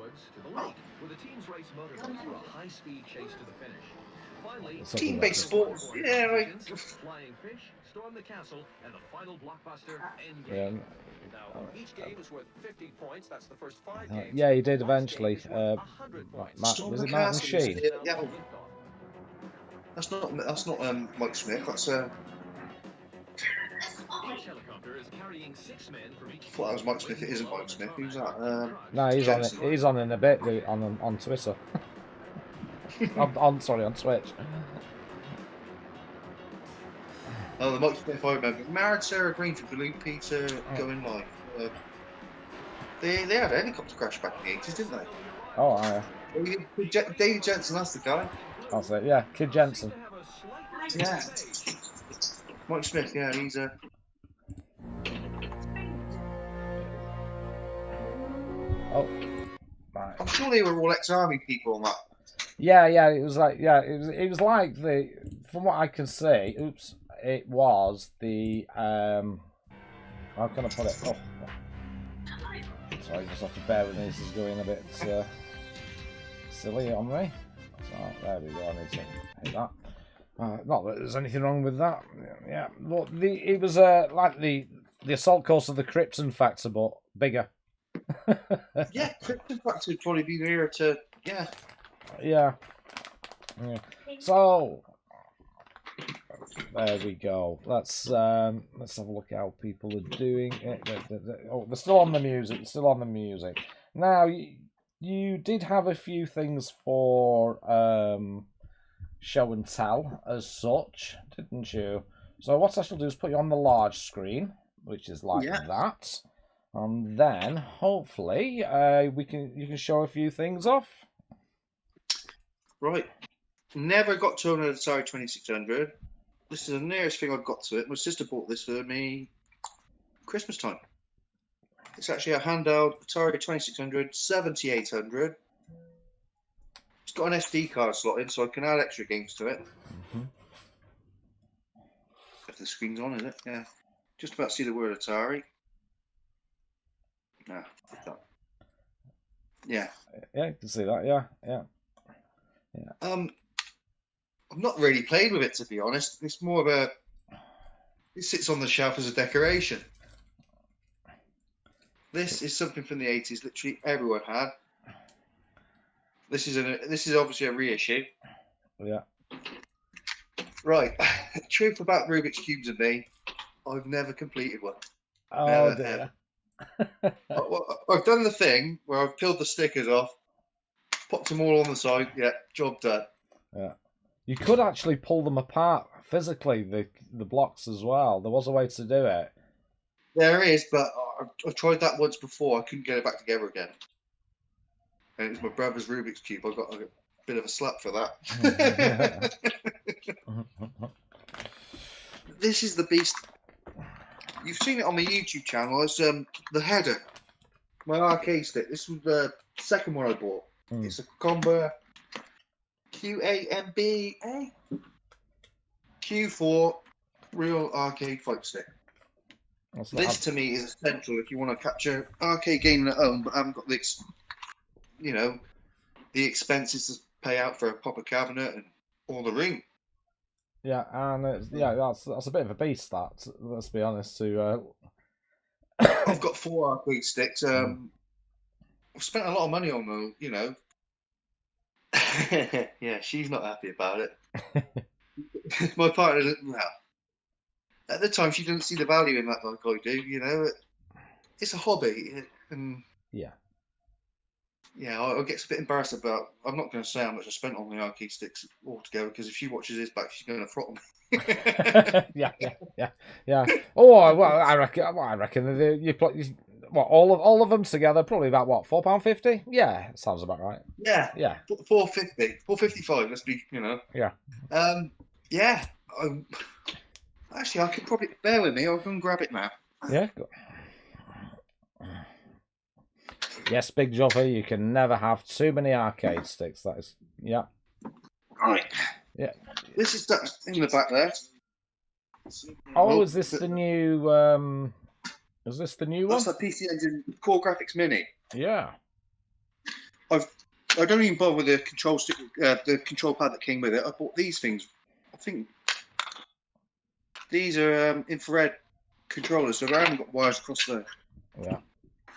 Team-based sports. Yeah, like. Yeah. Yeah, he did eventually. Was it Martin Sheen? Yeah. That's not Mike Smith. That's I thought that was Mike Smith. It isn't Mike Smith. Who's that? No, he's Jensen. He's on in a bit on Twitter. on Twitch. Oh, the Mike Smith I remember. Married Sarah Greenfield for Luke Peter going live. They had a helicopter crash back in the 80s, didn't they? Oh, yeah. David Jensen, that's the guy. That's it, yeah. Kid Jensen. Yeah. Mike Smith, yeah, he's a... Oh. Right. I'm sure they were all ex-army people on that. Yeah, it was like, it was like from what I can see, it was the, how can I put it? Oh. Sorry, just have to bear with me, this is going a bit silly on me. So, there we go, I need to hit that. Not that there's anything wrong with that. Yeah, but it was like the Assault Course of the Krypton Factor, but bigger. Yeah, Krypton Factor would probably be nearer to, yeah. Yeah. So there we go. Let's have a look at how people are doing. Oh, they're still on the music. Now you did have a few things for show and tell as such, didn't you? So what I shall do is put you on the large screen, which is like that, and then hopefully you can show a few things off. Right. Never got to an Atari 2600. This is the nearest thing I've got to it. My sister bought this for me Christmas time. It's actually a handheld Atari 2600, 7800. It's got an SD card slot in, so I can add extra games to it. If the screen's on, is it? Yeah. Just about to see the word Atari. Nah, yeah. Yeah, you can see that. Yeah. I've not really played with it, to be honest. It's more of a... It sits on the shelf as a decoration. This is something from the 80s. Literally everyone had. This is obviously a reissue. Yeah. Right. Truth about Rubik's Cubes and me, I've never completed one. Oh, never, I've done the thing where I've peeled the stickers off, popped them all on the side. Yeah, job done. Yeah. You could actually pull them apart physically, the blocks as well. There was a way to do it. There is, but I've tried that once before. I couldn't get it back together again. And it was my brother's Rubik's Cube. I got a bit of a slap for that. This is the beast. You've seen it on my YouTube channel. It's the header. My arcade stick. This was the second one I bought. It's a Combo QAMBA Q4 real arcade fight stick. This to me is essential if you want to capture arcade gaming at home, but haven't got this, the expenses to pay out for a proper cabinet and all the ring. Yeah, and that's a bit of a beast. That, let's be honest. I've got 4 arcade sticks. I've spent a lot of money on them, you know. Yeah, she's not happy about it. My partner, well, at the time she didn't see the value in that like I do. You know, it's a hobby, and yeah. yeah, I get a bit embarrassed about. I'm not going to say how much I spent on the arcade sticks altogether because if she watches this back, she's going to throttle me. yeah. Oh, well, I reckon you put all of them together, probably about what, £4.50? Yeah, sounds about right. Yeah, Yeah, 450, 455. Let's be, you know. yeah. Yeah. Actually, I could probably bear with me. I'll go and grab it now. Yeah. Yes, Big Joffy, you can never have too many arcade sticks. That is, yeah. Right. Yeah. This is that in the back there. Oh, is this the new? Is this the new one? That's the PC Engine Core Graphics Mini. Yeah. I don't even bother with the control stick, the control pad that came with it. I bought these things. I think these are infrared controllers, so I haven't got wires across there. Yeah.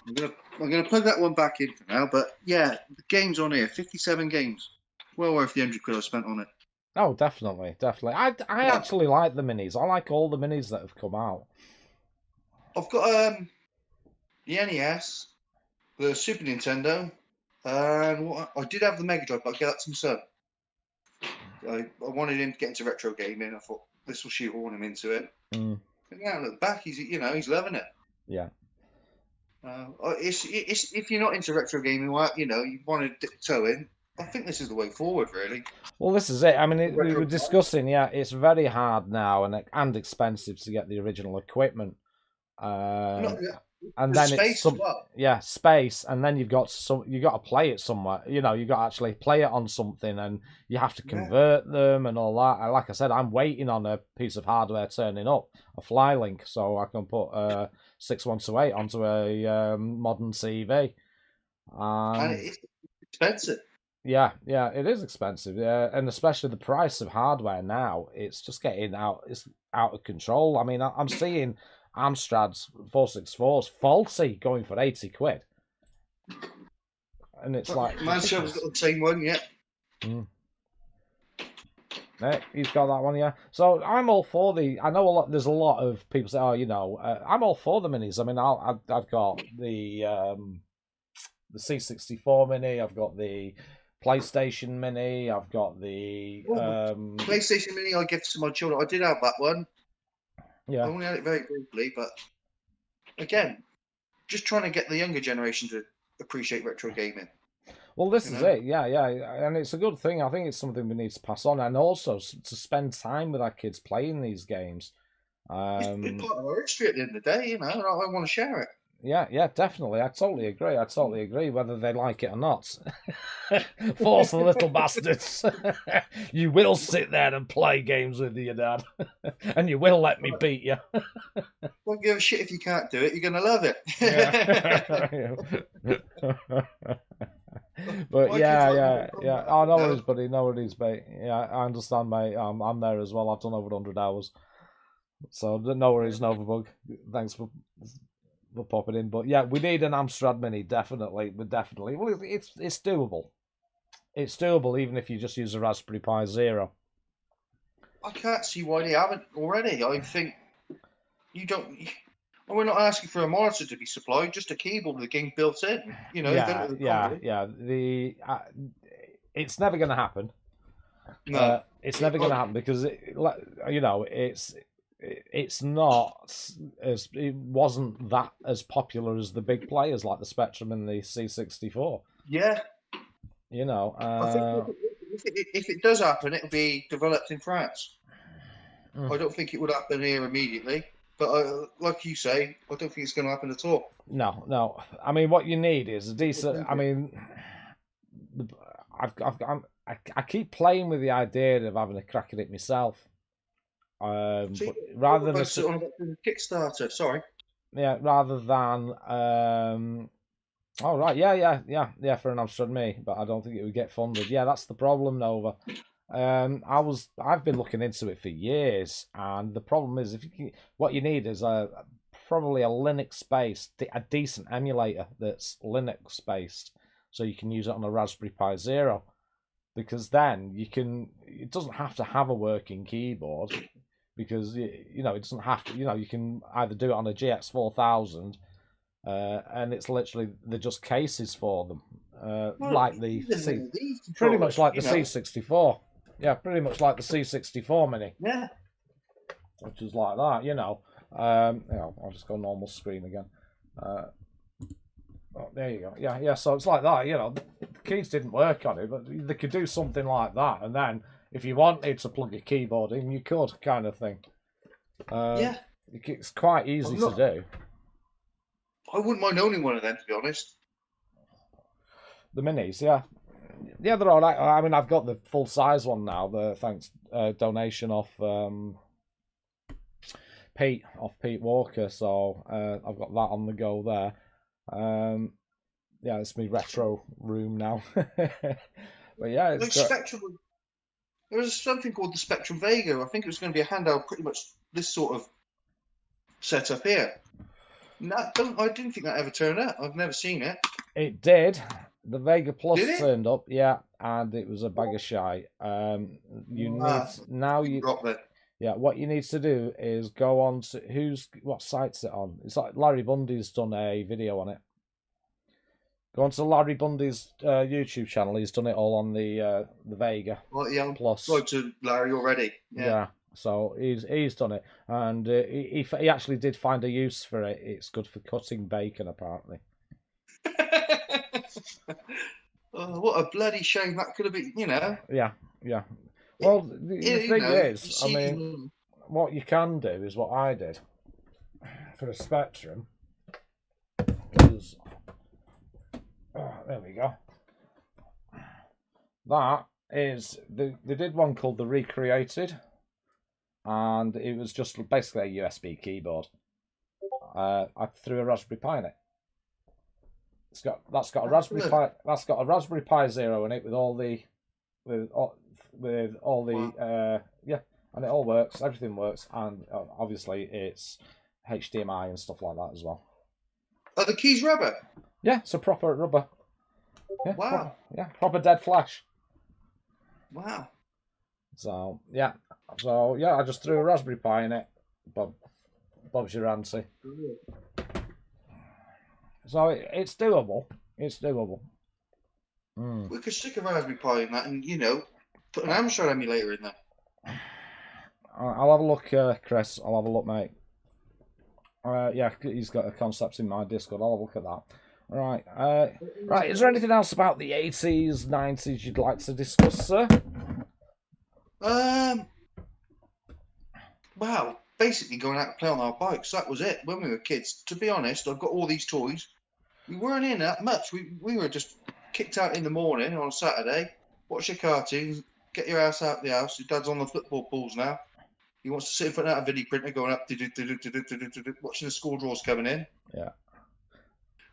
I'm gonna plug that one back in for now. But yeah, the games on here, 57 games, well worth the £100 I spent on it. Oh, definitely. I actually like the minis. I like all the minis that have come out. I've got the NES, the Super Nintendo, and I did have the Mega Drive, but I gave that to my son. I wanted him to get into retro gaming. I thought this will shoehorn him into it. And yeah, look back, he's loving it. Yeah. It's if you're not into retro gaming, you know, you want to dip toe in. I think this is the way forward, really. Well, this is it. I mean, we were discussing. Yeah, it's very hard now and expensive to get the original equipment. And then space it's space, and then you got to play it somewhere. You know, you got to actually play it on something, and you have to convert them and all that. Like I said, I'm waiting on a piece of hardware turning up, a fly link, so I can put 6128 onto a modern CV. And it's expensive. Yeah, it is expensive. Yeah, and especially the price of hardware now, it's just getting out. It's out of control. I mean, I'm seeing Amstrad's 464s faulty going for £80, and it's like Man's got the same one, yeah. Yeah, he's got that one, yeah. So I'm all for the. I know there's a lot of people say, "Oh, you know, I'm all for the minis." I mean, I've got the C64 mini. I've got the PlayStation Mini. I've got the PlayStation Mini. I give to my children. I did have that one. Yeah. I only had it very briefly, but again, just trying to get the younger generation to appreciate retro gaming. Well, this is it. Yeah, and it's a good thing. I think it's something we need to pass on, and also to spend time with our kids playing these games. It's part of our history at the end of the day, you know. And I want to share it. Yeah, definitely. I totally agree, whether they like it or not. Force the little bastards. You will sit there and play games with your dad. And you will let me beat you. Don't give a shit if you can't do it. You're going to love it. But yeah. Oh, no worries, buddy. No worries, mate. Yeah, I understand, mate. I'm there as well. I've done over 100 hours. So no worries, Novabug. Thanks for popping in. But yeah, we need an Amstrad Mini, definitely. Well, it's doable. It's doable even if you just use a Raspberry Pi Zero. I can't see why they haven't already. I think you don't. We're not asking for a monitor to be supplied, just a keyboard with the game built in. You know. Yeah. It's never going to happen. No, it's never going to happen because it's not as it wasn't that as popular as the big players like the Spectrum and the C64. Yeah. You know, I think if it does happen, it'll be developed in France. I don't think it would happen here immediately, but like you say, I don't think it's going to happen at all. No. I mean, what you need is a decent. I mean, I keep playing with the idea of having a crack at it myself. But rather than on Kickstarter, sorry. Yeah, rather than Oh right, yeah, for an Amstrad Me, but I don't think it would get funded. Yeah, that's the problem, Nova. I've been looking into it for years, and the problem is what you need is probably a Linux based, a decent emulator that's Linux based, so you can use it on a Raspberry Pi Zero, because then it doesn't have to have a working keyboard, because it doesn't have to, you can either do it on a GX 4000. And it's literally they're just cases for them, like the pretty much like the C64. Yeah, pretty much like the C64 Mini. Yeah. Which is like that, I'll just go normal screen again. Oh, there you go. Yeah. So it's like that, The keys didn't work on it, but they could do something like that. And then if you wanted to plug a keyboard in, you could, kind of thing. Yeah. It's quite easy to do. I wouldn't mind owning one of them, to be honest. The minis, yeah, they're all right. I mean, I've got the full size one now. The thanks donation off Pete Walker, so I've got that on the go there. Yeah, it's my retro room now. But yeah, it's Spectrum. There was something called the Spectrum Vega. I think it was going to be a handheld, pretty much this sort of setup here. I didn't think that ever turned up. I've never seen it. It did. The Vega Plus turned up, yeah, and it was a bag of shite. What you need to do is go on to what site's it on? It's like Larry Bundy's done a video on it. Go on to Larry Bundy's YouTube channel. He's done it all on the Vega Plus. I've to Larry already. Yeah. So he's done it, and he actually did find a use for it. It's good for cutting bacon, apparently. Oh, what a bloody shame that could have been, Yeah. Well, the thing is, I mean, what you can do is what I did for a Spectrum. Is, there we go. That is, they did one called the Recreated. And it was just basically a USB keyboard. I threw a Raspberry Pi in it. That's got a Raspberry Pi. That's got a Raspberry Pi Zero in it with all the and it all works. Everything works, and obviously it's HDMI and stuff like that as well. Are the keys rubber? Yeah, it's a proper rubber. Yeah, wow. Proper dead flash. Wow. So yeah, I just threw a Raspberry Pi in it. Bob's your answer. So it's doable. It's doable. We could stick a Raspberry Pi in that, and put an Amstrad emulator in there. I'll have a look, Chris. I'll have a look, mate. Yeah, he's got a concept in my Discord. I'll have a look at that. Right. Right. Is there anything else about the 80s, 90s you'd like to discuss, sir? Well, basically going out to play on our bikes. That was it. When we were kids, to be honest, I've got all these toys. We weren't in that much. We were just kicked out in the morning on a Saturday, watch your cartoons, get your ass out of the house. Your dad's on the football pools now. He wants to sit in front of that video printer going up, watching the score draws coming in. Yeah.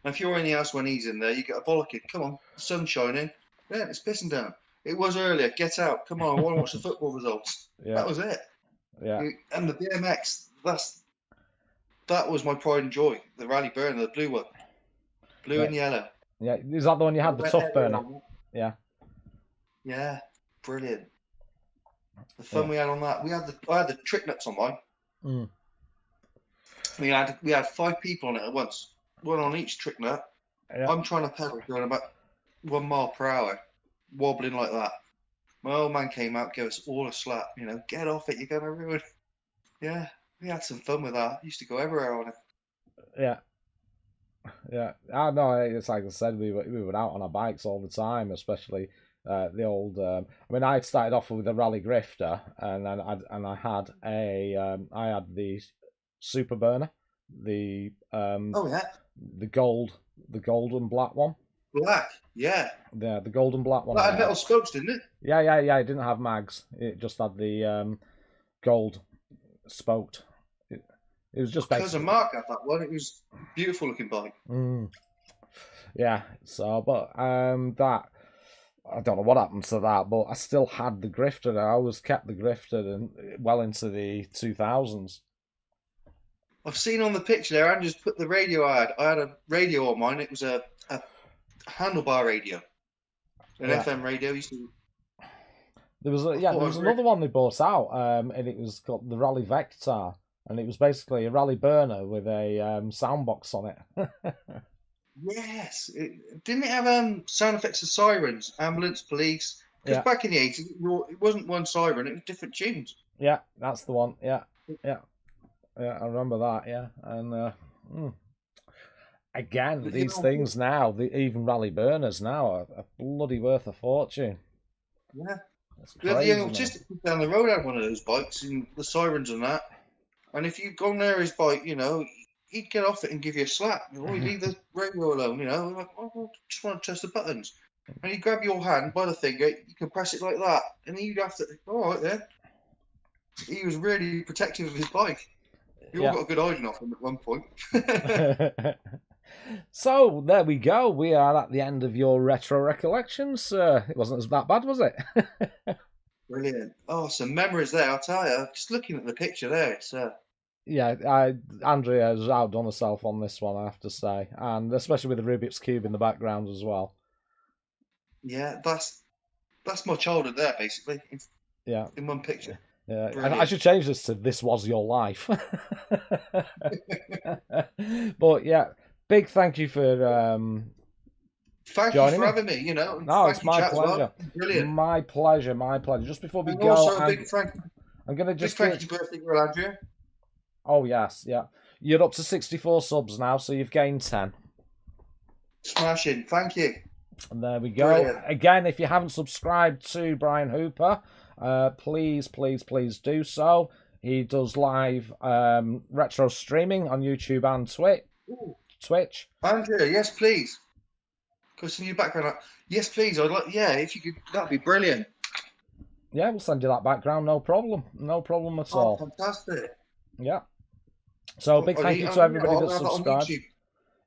And if you're in the house when he's in there, you get a bollocking. Come on, the sun's shining. Yeah, it's pissing down. It was earlier. Get out. Come on, I want to watch the football results. Yeah. That was it. Yeah. And the BMX, that was my pride and joy. The Rally Burner, the blue one. Blue and yellow. Yeah, is that the one you had, the tough burner? Yeah. Yeah, brilliant. The fun we had on that. I had the trick nuts on mine. We had 5 people on it at once. One on each trick nut. Yeah. I'm trying to pedal going about 1 mile per hour, wobbling like that. My old man came out, gave us all a slap. Get off it, you're gonna ruin. Yeah, we had some fun with that. Used to go everywhere on it. Yeah. Yeah, I know. It's like I said, we were out on our bikes all the time, especially the old. I mean, I started off with a Rally Grifter, and then I had the Super Burner, the the gold and black one. Black, yeah. Yeah, the gold and black one. That had metal spokes, didn't it? Yeah. It didn't have mags. It just had the gold spoked. It was just because of Mark had that one. It was a beautiful looking bike. Yeah. So, but that I don't know what happened to that, but I still had the Grifter. I always kept the Grifter and well into the 2000s. I've seen on the picture there, and just put the radio I had a radio on mine. It was a handlebar radio, an Yeah. FM radio. Used to, There was I there thought was I another one they brought out, and it was called the Rally Vector, and it was basically a rally burner with a sound box on it. yes, didn't it have sound effects of sirens, ambulance, police? Because Yeah. back in the 80s, it wasn't one siren; it was different tunes. Yeah, that's the one. Yeah, yeah, yeah. I remember that. Yeah, and again, But, these things now, even rally burners now, are bloody worth a fortune. yeah. It's We had the crazy. young man. autistic kid down the road had one of those bikes, and the sirens and that. And if you'd gone near his bike, he'd get off it and give you a slap. Oh, you leave the radio alone, Like, oh, I just want to test the buttons. And he'd grab your hand by the finger, you can press it like that, and you'd have to, all right then. He was really protective of his bike. You all got a good hiding off him at one point. So there we go. We are at the end of your retro recollections. It wasn't that bad, was it? Brilliant. Oh, some memories there, I'll tell you. Just looking at the picture there, it's Yeah, Andrea has outdone herself on this one, I have to say, and especially with the Rubik's Cube in the background as well. yeah, that's much older there, basically, in one picture. Yeah, and Brilliant. I should change this to "This Was Your Life." But yeah, big thank you for Thank you joining for me. having me, and No, thank it's you, my chat, as well. pleasure. Brilliant. My pleasure. Just before we And go, also a I'm big thank gonna Big just thank you to birthday girl, Andrea. Oh yes, yeah. You're up to 64 subs now, so you've gained 10. Smashing. Thank you. And there we go. Brilliant. Again, if you haven't subscribed to Brian Hooper, please do so. He does live retro streaming on YouTube and Twitch. Andrea, yes, please. Because in your background, yes, please. I'd like, if you could, that'd be brilliant. Yeah, we'll send you that background, no problem. No problem at Oh, all. fantastic. Yeah. So big thank you to everybody that subscribed.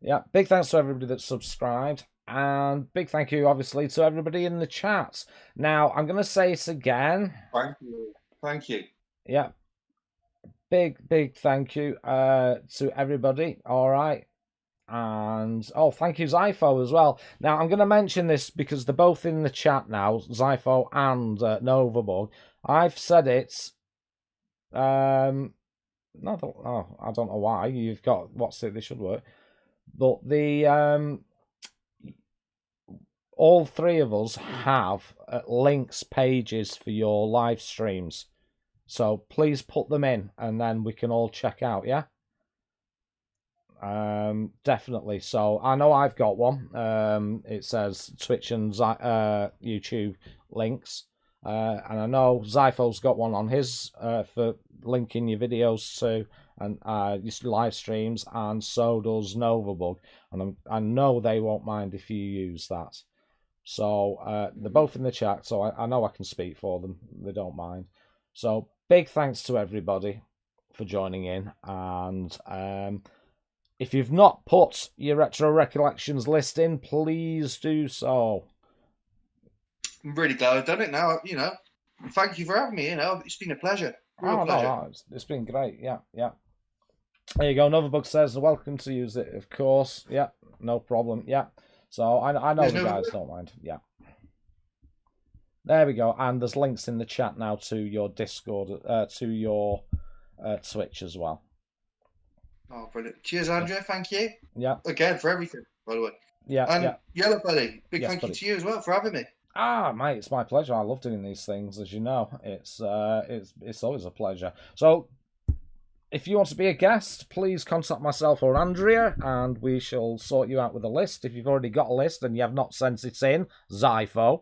Yeah, big thanks to everybody that subscribed. And big thank you, obviously, to everybody in the chat. Now, I'm going to say it again. Thank you. Thank you. Yeah. Big thank you to everybody. All right. And, thank you, Zypho, as well. Now, I'm going to mention this because they're both in the chat now, Zypho and Novabug. I've said it. I don't know why. You've got, this should work. But all three of us have links pages for your live streams. So please put them in and then we can all check out, yeah? Definitely. So I know I've got one. It says Twitch and YouTube links. And I know Zypho's got one on his for linking your videos to and your live streams, and so does Novabug. And I know they won't mind if you use that. So they're both in the chat, so I know I can speak for them. They don't mind. So big thanks to everybody for joining in. And if you've not put your Retro Recollections list in, please do so. I'm really glad I've done it now. Thank you for having me. It's been a pleasure. Real pleasure. No, it's been great. Yeah. There you go. Novabug says, welcome to use it, of course. Yeah, no problem. Yeah. So I know the guys don't mind. Yeah. There we go. And there's links in the chat now to your Discord, to your Twitch as well. Oh, brilliant. Cheers, Andrea. Thank you. Yeah. Again, for everything, by the way. Yeah. And Yellowbelly, big Yes, thank buddy. you to you as well for having me. Mate, it's my pleasure. I love doing these things, as you know. It's always a pleasure. So, if you want to be a guest, please contact myself or Andrea, and we shall sort you out with a list. If you've already got a list and you have not sent it in, Zypho,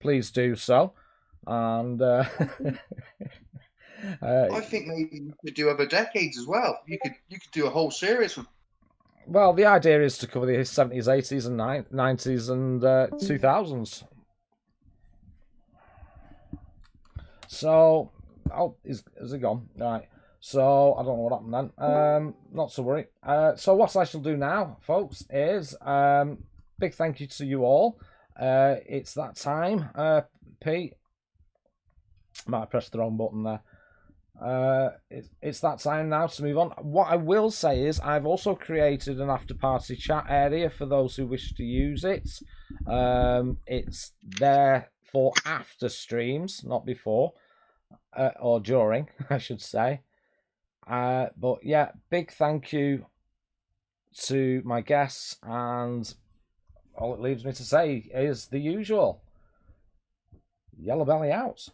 please do so. And I think maybe you could do other decades as well. You could do a whole series from. Well, the idea is to cover the 70s, 80s, and 90s and 2000s. So, is it gone? Right. So, I don't know what happened then. Not to worry. So, what I shall do now, folks, is big thank you to you all. It's that time. Pete, might have pressed the wrong button there. It's that time now to move on. What I will say is I've also created an after party chat area for those who wish to use it. It's there for after streams, not before or during, I should say. But yeah, big thank you to my guests, and all it leaves me to say is the usual. Yellowbelly out.